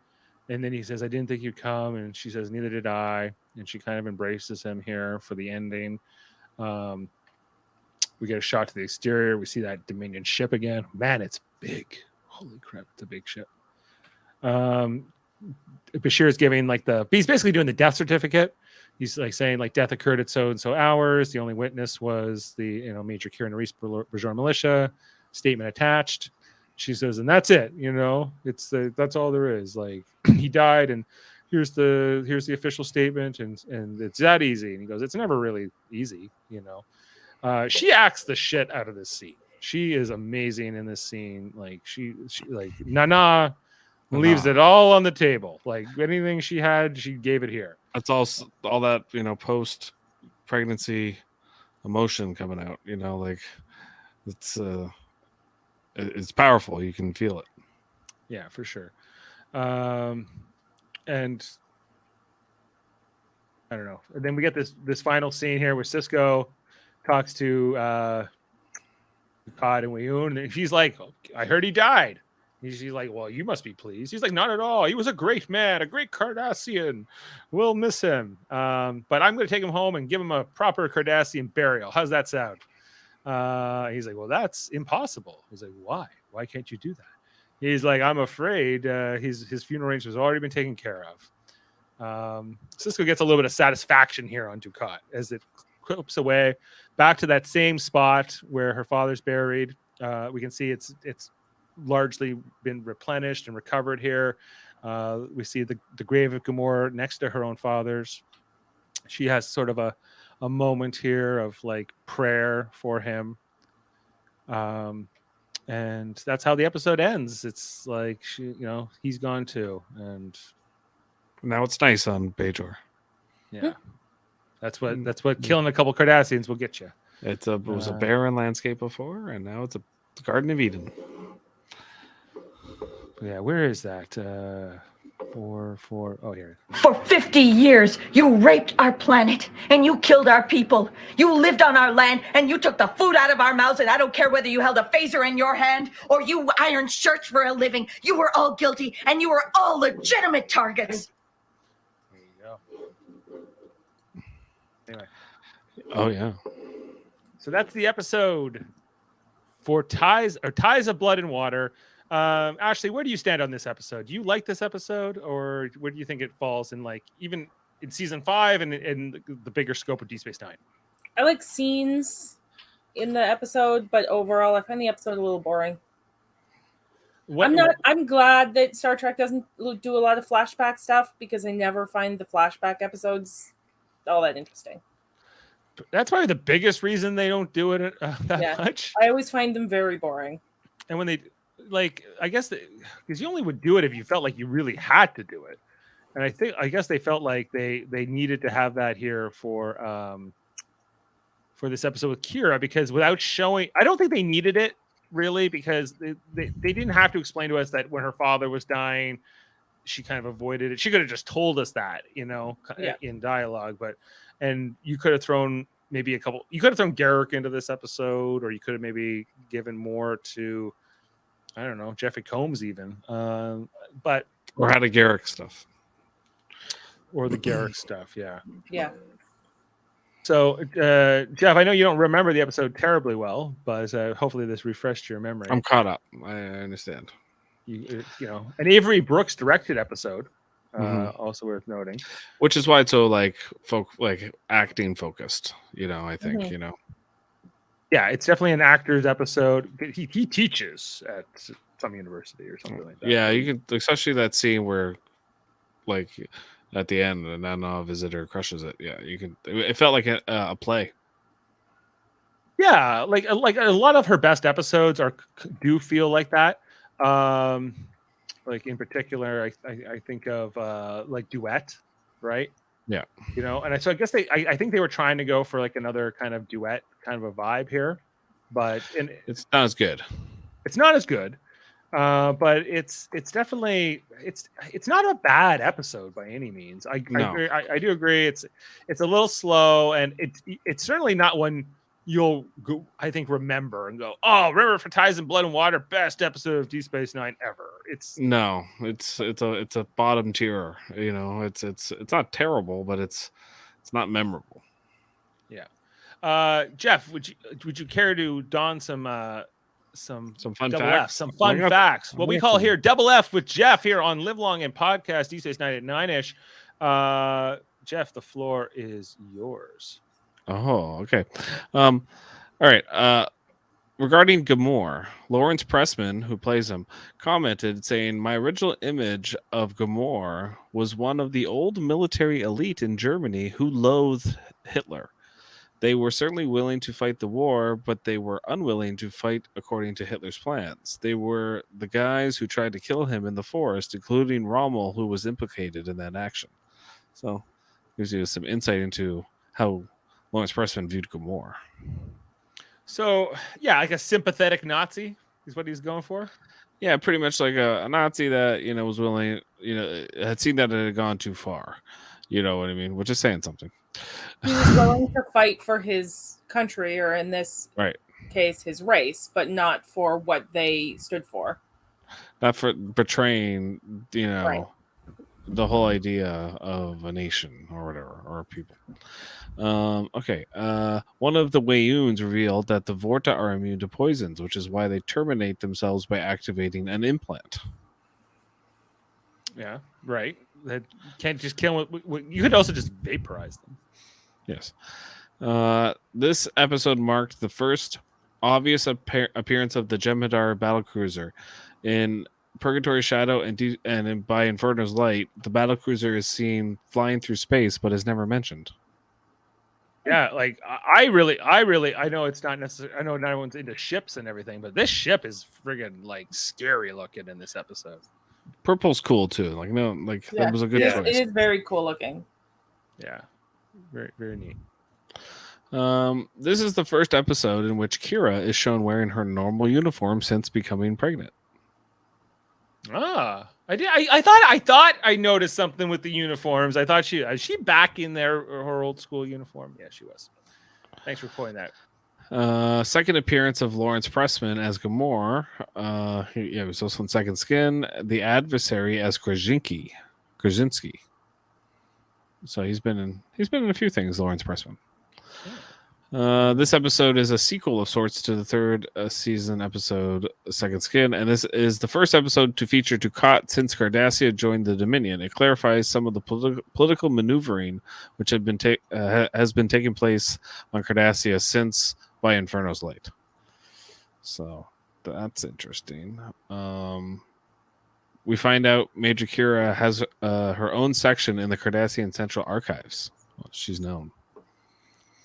And then he says, I didn't think you'd come. And she says, neither did I. And she kind of embraces him here for the ending. We get a shot to the exterior. We see that Dominion ship again. Man, it's big. Holy crap, it's a big ship. Bashir is giving he's basically doing the death certificate. He's like saying death occurred at so and so hours. The only witness was the Major Kieran Reese Bajor militia. Statement attached. She says, and that's it. That's all there is. He died, and here's the official statement, and it's that easy. And he goes, it's never really easy. She acts the shit out of this scene. She is amazing in this scene. She Nana leaves it all on the table. Anything she had, she gave it here. That's all that post pregnancy emotion coming out. It's powerful. You can feel it. Yeah, for sure. And I don't know. And then we get this final scene here where Sisko talks to Picard and Weyoun, and she's like, I heard he died. She's like, well, you must be pleased. He's like, not at all. He was a great man, a great Cardassian. We'll miss him. But I'm going to take him home and give him a proper Cardassian burial. How's that sound? He's like, well, that's impossible. He's like, why? Why can't you do that? He's like, I'm afraid his funeral arrangements have already been taken care of. Sisko gets a little bit of satisfaction here on Dukat as it clips away back to that same spot where her father's buried. We can see it's largely been replenished and recovered here. We see the grave of Gamor next to her own father's. She has sort of a moment here of prayer for him. And that's how the episode ends. It's he's gone too. And now it's nice on Bajor. Yeah. That's what killing a couple Cardassians will get you. It was a barren landscape before, and now it's a Garden of Eden. Yeah, where is that? Oh, here. For 50 years, you raped our planet and you killed our people. You lived on our land and you took the food out of our mouths, and I don't care whether you held a phaser in your hand or you ironed shirts for a living. You were all guilty and you were all legitimate targets. There you go. Anyway. Oh, yeah. So that's the episode for Ties of Blood and Water. Ashley, where do you stand on this episode? Do you like this episode, or where do you think it falls in even in season 5 and in the bigger scope of Deep Space Nine? I like scenes in the episode, but overall I find the episode a little boring. I'm glad that Star Trek doesn't do a lot of flashback stuff, because I never find the flashback episodes all that interesting. That's probably the biggest reason they don't do it that much. I always find them very boring. And when they I guess because you only would do it if you felt like you really had to do it. And I guess they felt like they needed to have that here for this episode with Kira, because without showing, I don't think they needed it really, because they didn't have to explain to us that when her father was dying, she kind of avoided it. She could have just told us that, in dialogue, and you could have thrown you could have thrown Garrick into this episode, or you could have maybe given more to, I don't know, Jeffrey Combs even, but or had a Garrick stuff, or the Garrick stuff, yeah. So, Jeff, I know you don't remember the episode terribly well, but hopefully this refreshed your memory. I'm caught up. I understand. An Avery Brooks directed episode, also worth noting. Which is why it's so acting focused. I think Yeah, it's definitely an actor's episode. He teaches at some university or something like that. Yeah, you can, especially that scene where, at the end, the Nana visitor crushes it. Yeah, you can. It felt like a play. Yeah, like a lot of her best episodes do feel like that. In particular, I think of Duet, right? Yeah, and so I guess I think they were trying to go for another kind of duet kind of a vibe here, but it's not as good. It's not as good, but it's definitely it's not a bad episode by any means. I do agree. It's a little slow, and it's certainly not one you'll go, I think, remember and go, oh, remember for Ties in Blood and Water, best episode of Deep Space Nine ever. It's No, it's a bottom tier. You know, it's not terrible, but it's not memorable. Jeff, would you care to don some fun double facts? F, some fun facts? What we call here double F with Jeff here on Live Long and Podcast Deep Space Nine at 9ish. Jeff, the floor is yours. Oh, okay. All right. Regarding Gamor, Lawrence Pressman, who plays him, commented saying, "My original image of Gamor was one of the old military elite in Germany who loathed Hitler. They were certainly willing to fight the war, but they were unwilling to fight according to Hitler's plans. They were the guys who tried to kill him in the forest, including Rommel, who was implicated in that action." So, gives you some insight into how Lawrence Pressman viewed Gamor. So, yeah, like a sympathetic Nazi is what he's going for. Yeah, pretty much like a Nazi that, was willing, had seen that it had gone too far. You know what I mean? Which is saying something. He was willing to fight for his country, or in this case, his race, but not for what they stood for. Not for betraying, the whole idea of a nation or whatever, or a people. Okay. One of the Wayuns revealed that the Vorta are immune to poisons, which is why they terminate themselves by activating an implant. Yeah, right. That can't just kill them. You could also just vaporize them. Yes. This episode marked the first obvious appearance of the Jem'Hadar battlecruiser. In Purgatory Shadow and by Inferno's Light, the battlecruiser is seen flying through space, but is never mentioned. Yeah, like I know it's not necessary. I know not everyone's into ships and everything, but this ship is friggin' like scary looking in this episode. Purple's cool too. That was a good choice. It is very cool looking. Yeah, very very neat. This is the first episode in which Kira is shown wearing her normal uniform since becoming pregnant. I thought I noticed something with the uniforms. I thought is she back in her old school uniform? Yeah, she was. Thanks for pointing that. Second appearance of Lawrence Pressman as Gamor. He was also in Second Skin. The adversary as Krasinski. So he's been in a few things. Lawrence Pressman. This episode is a sequel of sorts to the third season episode, Second Skin, and this is the first episode to feature Dukat since Cardassia joined the Dominion. It clarifies some of the political maneuvering which has been taking place on Cardassia since by Inferno's Light. So that's interesting. We find out Major Kira has her own section in the Cardassian Central Archives. Well, she's known.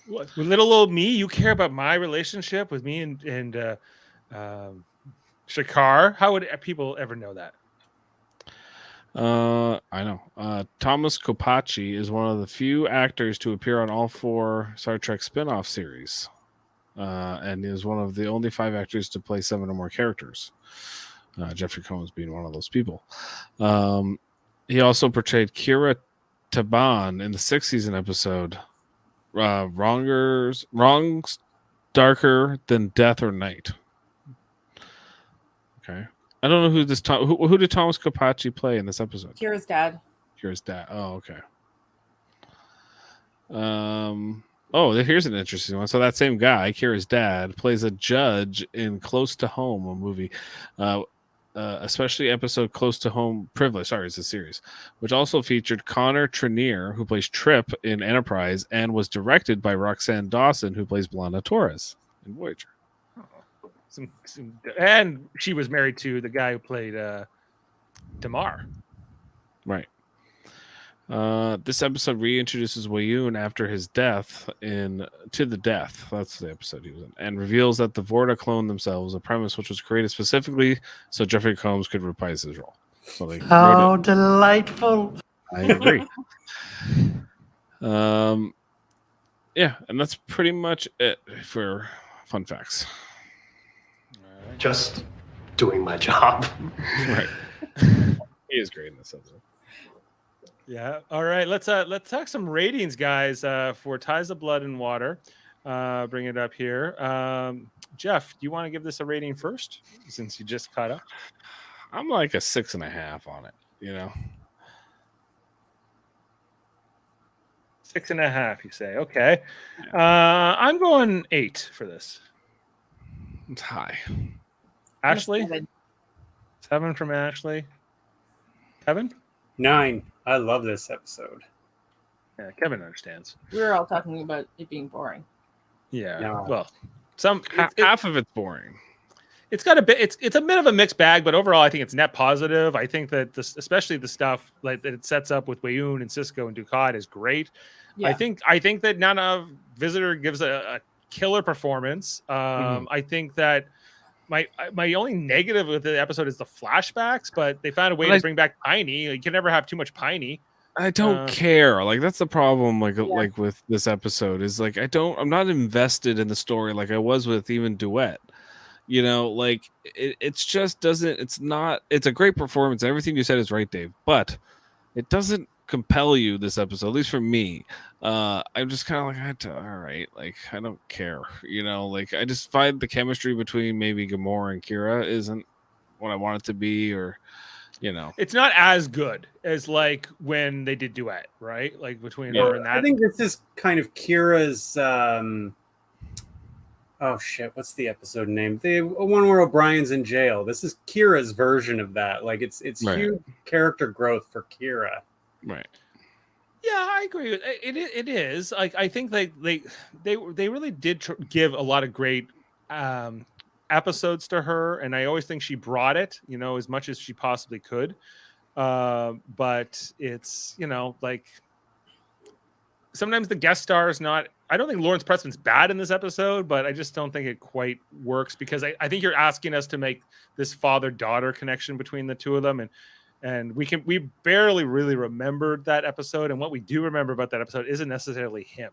What, with little old me, you care about my relationship with me and Shakar? How would people ever know that? I know. Thomas Kopachi is one of the few actors to appear on all 4 Star Trek spin-off series, and is one of the only 5 actors to play 7 or more characters. Jeffrey Combs being one of those people. He also portrayed Kira Taban in the 6th season episode Wrongs Darker Than Death or Night. Okay. I don't know who this who did Thomas Kopachi play in this episode? Kira's dad. Oh, okay. Here's an interesting one. So that same guy, Kira's dad, plays a judge in Close to Home, a movie. Especially episode Close to Home Privilege. Sorry, it's a series, which also featured Connor Trenier, who plays Trip in Enterprise, and was directed by Roxanne Dawson, who plays Blanda Torres in Voyager. And she was married to the guy who played Damar. Right. This episode reintroduces Wayun after his death To the Death. That's the episode he was in. And reveals that the Vorta cloned themselves, a premise which was created specifically so Jeffrey Combs could reprise his role. So they How delightful. I agree. Yeah, and that's pretty much it for fun facts. Just doing my job. Right. He is great in this episode. Yeah. All right. Let's talk some ratings, guys, for Ties of Blood and Water. bring it up here. Jeff, do you want to give this a rating first, since you just caught up? I'm like a 6.5 on it. 6.5, you say? Okay. I'm going 8 for this. It's high. Ashley? Seven. 7 from Ashley. Kevin? 9. I love this episode. Yeah, Kevin understands. We were all talking about it being boring. Yeah. No. Well, Half of it's boring. it's got a bit. It's a bit of a mixed bag, but overall, I think it's net positive. I think that especially the stuff like that it sets up with Wayoon and Cisco and Ducat is great. Yeah. I think that Nana Visitor gives a killer performance. I think that my only negative with the episode is the flashbacks, but they found a way to bring back Piney. You can never have too much Piney. I don't care. Like that's the problem. Like with this episode is like I'm not invested in the story like I was with even Duet. Like it's just doesn't. It's a great performance. Everything you said is right, Dave. But it doesn't compel you this episode, at least for me. I'm just kind of like, all right, like I don't care. Like I just find the chemistry between maybe Gamora and Kira isn't what I want it to be, or. It's not as good as like when they did Duet, right? Like between her and that. I think this is kind of Kira's. Oh shit! What's the episode name? The one where O'Brien's in jail. This is Kira's version of that. Like it's Right. huge character growth for Kira. Right. Yeah, I agree with it. It is like I think they really did give a lot of great episodes to her, and I always think she brought it, as much as she possibly could. But it's like sometimes the guest star is not. I don't think Lawrence Pressman's bad in this episode, but I just don't think it quite works because I think you're asking us to make this father-daughter connection between the two of them, and we barely really remembered that episode, and what we do remember about that episode isn't necessarily him.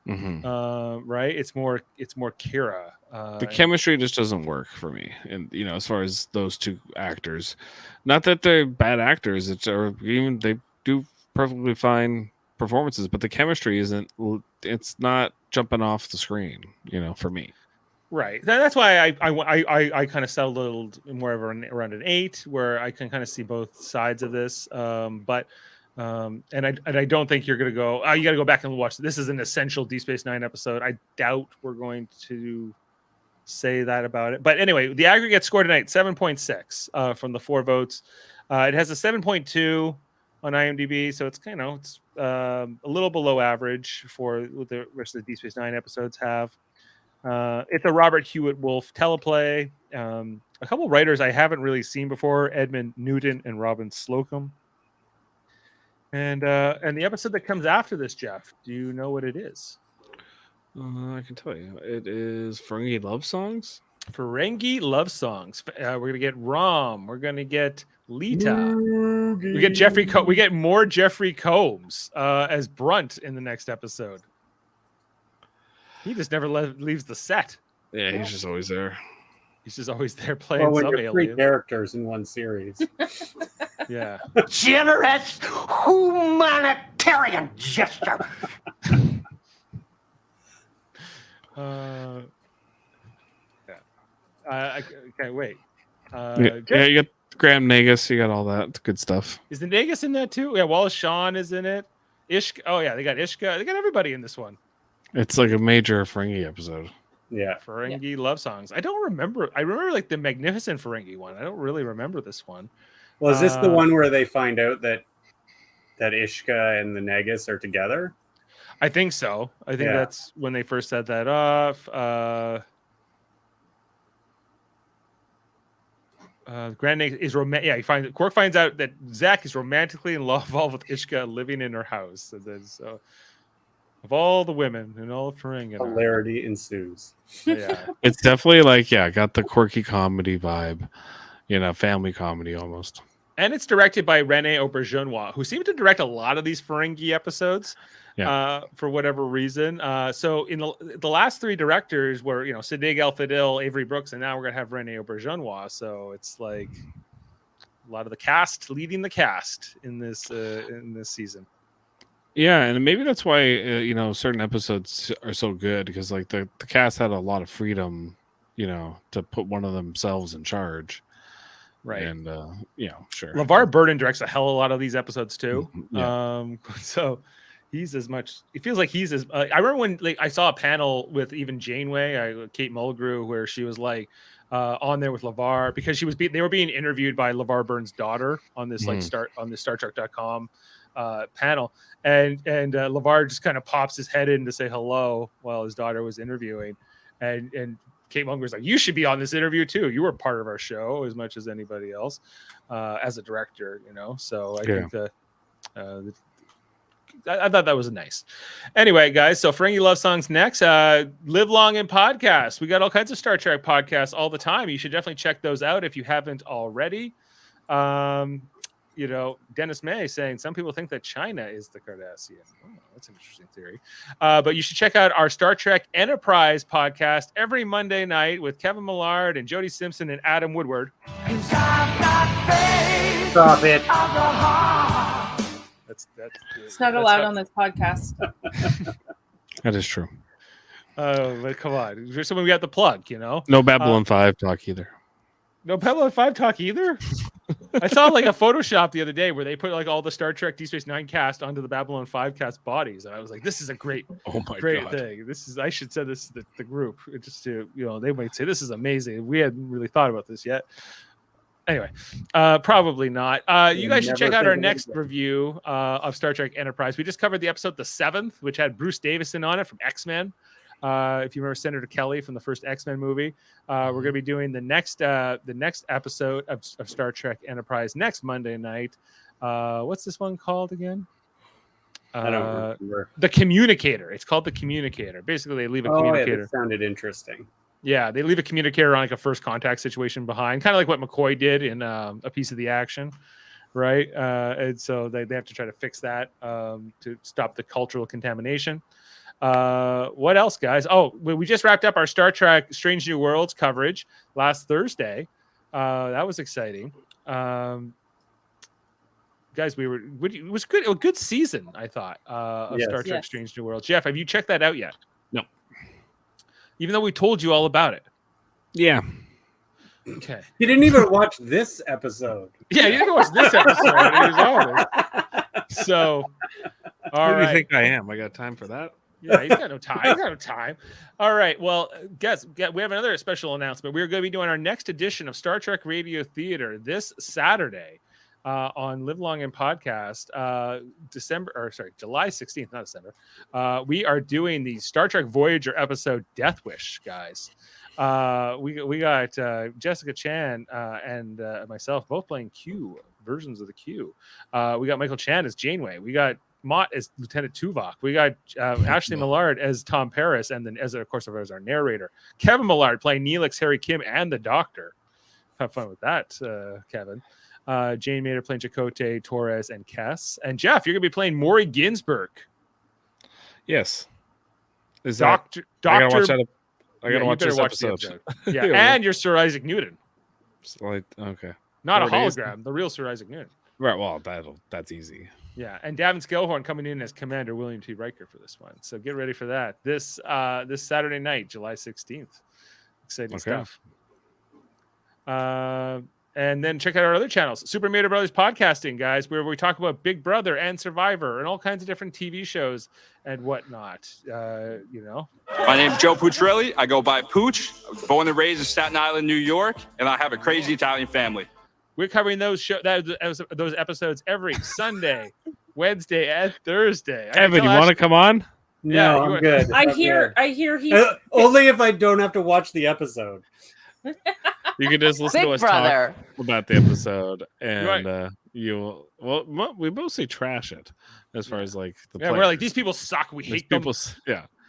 Mm-hmm. Right? It's more Kira. The chemistry just doesn't work for me, and as far as those two actors, not that they're bad actors, or even they do perfectly fine performances, but the chemistry it's not jumping off the screen, for me. Right. That's why I kind of settled a little more around an 8, where I can kind of see both sides of this. But I don't think you're gonna go. Oh, you got to go back and watch. This is an essential Deep Space Nine episode. I doubt we're going to say that about it. But anyway, the aggregate score tonight 7.6 from the 4 votes. It has a 7.2 on IMDb, so it's it's a little below average for what the rest of the Deep Space Nine episodes have. It's a Robert Hewitt Wolf teleplay. A couple writers I haven't really seen before: Edmund Newton and Robin Slocum. And the episode that comes after this, Jeff, do you know what it is? I can tell you, it is Ferengi Love Songs. Ferengi Love Songs. We're gonna get Rom. We're gonna get Lita. We get Jeffrey. We get more Jeffrey Combs as Brunt in the next episode. He just never leaves the set. Yeah, he's just always there. He's just always there playing When some you're 3 alien. characters in one series. Yeah. Generous humanitarian gesture. Okay, wait. Yeah, you got Graham Nagus. You got all that good stuff. Is the Nagus in that too? Yeah, Wallace Shawn is in it. Ishka. Oh yeah, they got Ishka. They got everybody in this one. It's like a major Ferengi episode. Yeah. Ferengi love songs. I don't remember. I remember like the Magnificent Ferengi one. I don't really remember this one. Well, is this the one where they find out that Ishka and the Nagus are together? I think so. I think that's when they first set that off. Grand Nagus is romantic. Yeah, Quark finds out that Zach is romantically involved with Ishka living in her house. And then, so, of all the women in all of Ferengi, Hilarity ensues. Yeah, it's definitely like got the quirky comedy vibe, family comedy almost. And it's directed by Rene Auberjonois, who seemed to direct a lot of these Ferengi episodes. For whatever reason. So in the last 3 directors were, Siddig El-Fadil, Avery Brooks, and now we're gonna have Rene Auberjonois. So it's like a lot of the cast leading the cast in this season. Yeah, and maybe that's why certain episodes are so good because like the cast had a lot of freedom, to put one of themselves in charge. Right. And sure. LeVar Burton directs a hell of a lot of these episodes too. Yeah. So he's as much. It feels like he's as. I remember when I saw a panel with even Janeway, Kate Mulgrew, where she was like on there with LeVar because they were being interviewed by LeVar Burton's daughter on this on this StarTrek.com panel, and LeVar just kind of pops his head in to say hello while his daughter was interviewing, and Kate Mulgrew's like, you should be on this interview too. You were part of our show as much as anybody else as a director, So I think that I thought that was nice. Anyway, guys, so Ferengi Love Songs next. Live Long and Podcast. We got all kinds of Star Trek podcasts all the time. You should definitely check those out if you haven't already. Dennis May saying some people think that China is the Cardassian. Oh, that's an interesting theory. But you should check out our Star Trek Enterprise podcast every Monday night with Kevin Millard and Jody Simpson and Adam Woodward. Stop it. It's not allowed on this podcast. That is true. But come on. There's someone we got to plug, No Babylon 5 talk either. No Babylon 5 talk either? I saw like a Photoshop the other day where they put like all the Star Trek DS9 cast onto the Babylon 5 cast bodies. And I was like, this is a great thing. I should send this to the group just to, they might say this is amazing. We hadn't really thought about this yet. Anyway, probably not. You guys should check out our next review of Star Trek Enterprise. We just covered the episode The Seventh, which had Bruce Davison on it from X-Men. If you remember Senator Kelly from the first X-Men movie, we're going to be doing the next episode of Star Trek Enterprise next Monday night. What's this one called again? I don't remember. The Communicator. It's called The Communicator. Basically, they leave a communicator. Yeah, that sounded interesting. Yeah, they leave a communicator on like a first contact situation behind, kind of like what McCoy did in A Piece of the Action, right? And so they have to try to fix that to stop the cultural contamination. What else, guys? Oh, we just wrapped up our Star Trek Strange New Worlds coverage last Thursday. That was exciting. Guys, it was good. A good season, I thought, of Star Trek Strange New Worlds. Jeff, have you checked that out yet? No. Even though we told you all about it. Yeah. Okay. You didn't even watch this episode. Yeah, you didn't watch this episode. It was ours. So, all right. Who do you think I am? I got time for that? Yeah, he's got no time. All right. Well, guys, we have another special announcement. We're going to be doing our next edition of Star Trek Radio Theater this Saturday on Live Long and Podcast, July 16th, not December. We are doing the Star Trek Voyager episode Death Wish, guys. We got Jessica Chan and myself both playing Q versions of the Q. We got Michael Chan as Janeway. We got Mott as Lieutenant Tuvok. We got Ashley Millard as Tom Paris, and then as our narrator. Kevin Millard playing Neelix, Harry Kim, and the Doctor. Have fun with that, Kevin. Jane Mader playing Chakotay, Torres, and Kess. And Jeff, you're going to be playing Maury Ginsburg. Yes. Is Doctor? I gotta watch that. I gotta watch this episode. Yeah, and you're Sir Isaac Newton. Okay. Not a hologram, the real Sir Isaac Newton. Right. Well, that's easy. Yeah, and Davin Skellhorn coming in as Commander William T. Riker for this one. So get ready for that. This Saturday night, July 16th. Exciting stuff. And then check out our other channels, Super Mario Brothers Podcasting, guys, where we talk about Big Brother and Survivor and all kinds of different TV shows and whatnot. My name's Joe Pucciarelli. I go by Pooch. I was born and raised in Staten Island, New York, and I have a crazy Italian family. We're covering those episodes every Sunday, Wednesday, and Thursday. Evan, you want to come on? No, I'm good. I hear he's only if I don't have to watch the episode. You can just listen to us talk about the episode, and we mostly trash it as far as like the we're like, these people suck. We hate them.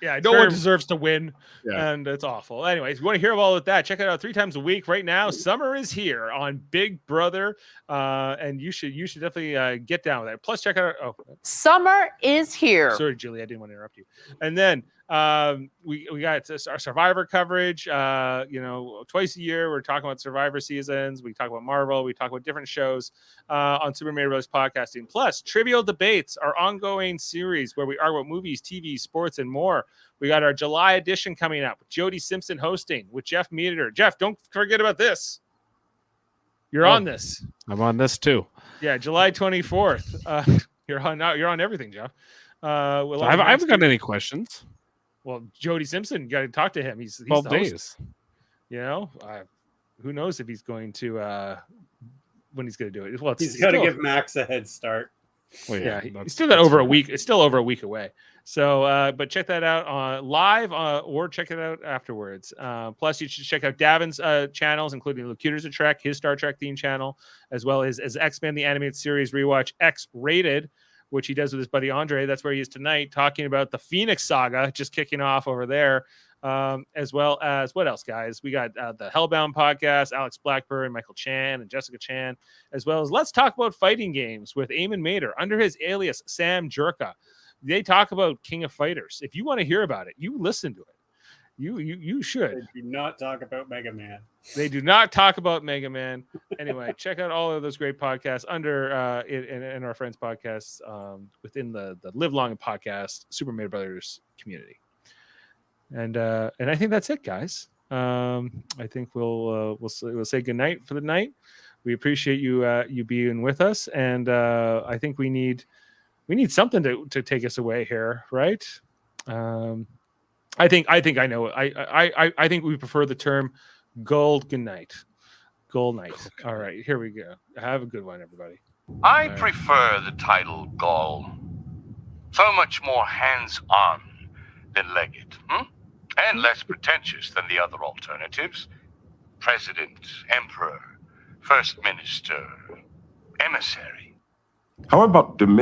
Yeah, no one deserves to win, and it's awful. Anyways, if you want to hear all of that, check it out 3 times a week. Right now, summer is here on Big Brother, and you should definitely get down with that. Plus, check out summer is here. Sorry, Julie, I didn't want to interrupt you. And then We got our Survivor coverage. Twice a year we're talking about Survivor seasons. We talk about Marvel. We talk about different shows on Super Mario Bros. Podcasting. Plus, Trivial Debates, our ongoing series where we argue about movies, TV, sports, and more. We got our July edition coming up with Jody Simpson hosting with Jeff Meader. Jeff, don't forget about this. You're on this. I'm on this too. Yeah, July 24th. You're on everything, Jeff. I haven't got any questions. Well, Jody Simpson, you got to talk to him. He's 12 the host. days. Who knows if he's going to when he's going to do it. Well, he's got to give Max a head start. Well, yeah, he's still got over a week. It's still over a week away. So, but check that out on live or check it out afterwards. Plus, you should check out Davin's channels, including Locutors of Trek, his Star Trek theme channel, as well as X-Men the Animated Series Rewatch X-Rated, which he does with his buddy Andre. That's where he is tonight, talking about the Phoenix Saga, just kicking off over there. As well as what else, guys? We got the Hellbound podcast, Alex Blackburn, Michael Chan, and Jessica Chan, as well as Let's Talk About Fighting Games with Eamon Mader under his alias Sam Jerka. They talk about King of Fighters. If you want to hear about it, you listen to it. You should. They do not talk about Mega Man. They do not talk about Mega Man. Anyway, check out all of those great podcasts under in our friends' podcasts within the Live Long and Podcast Super Mario Brothers community. And I think that's it, guys. I think we'll say goodnight for the night. We appreciate you being with us, and I think we need something to take us away here, right? I think I know. I think we prefer the term gold goodnight. Gold night. All right, here we go. Have a good one, everybody. I prefer the title Gaul. So much more hands-on than Leggett, and less pretentious than the other alternatives. President, Emperor, First Minister, Emissary. How about Dominion?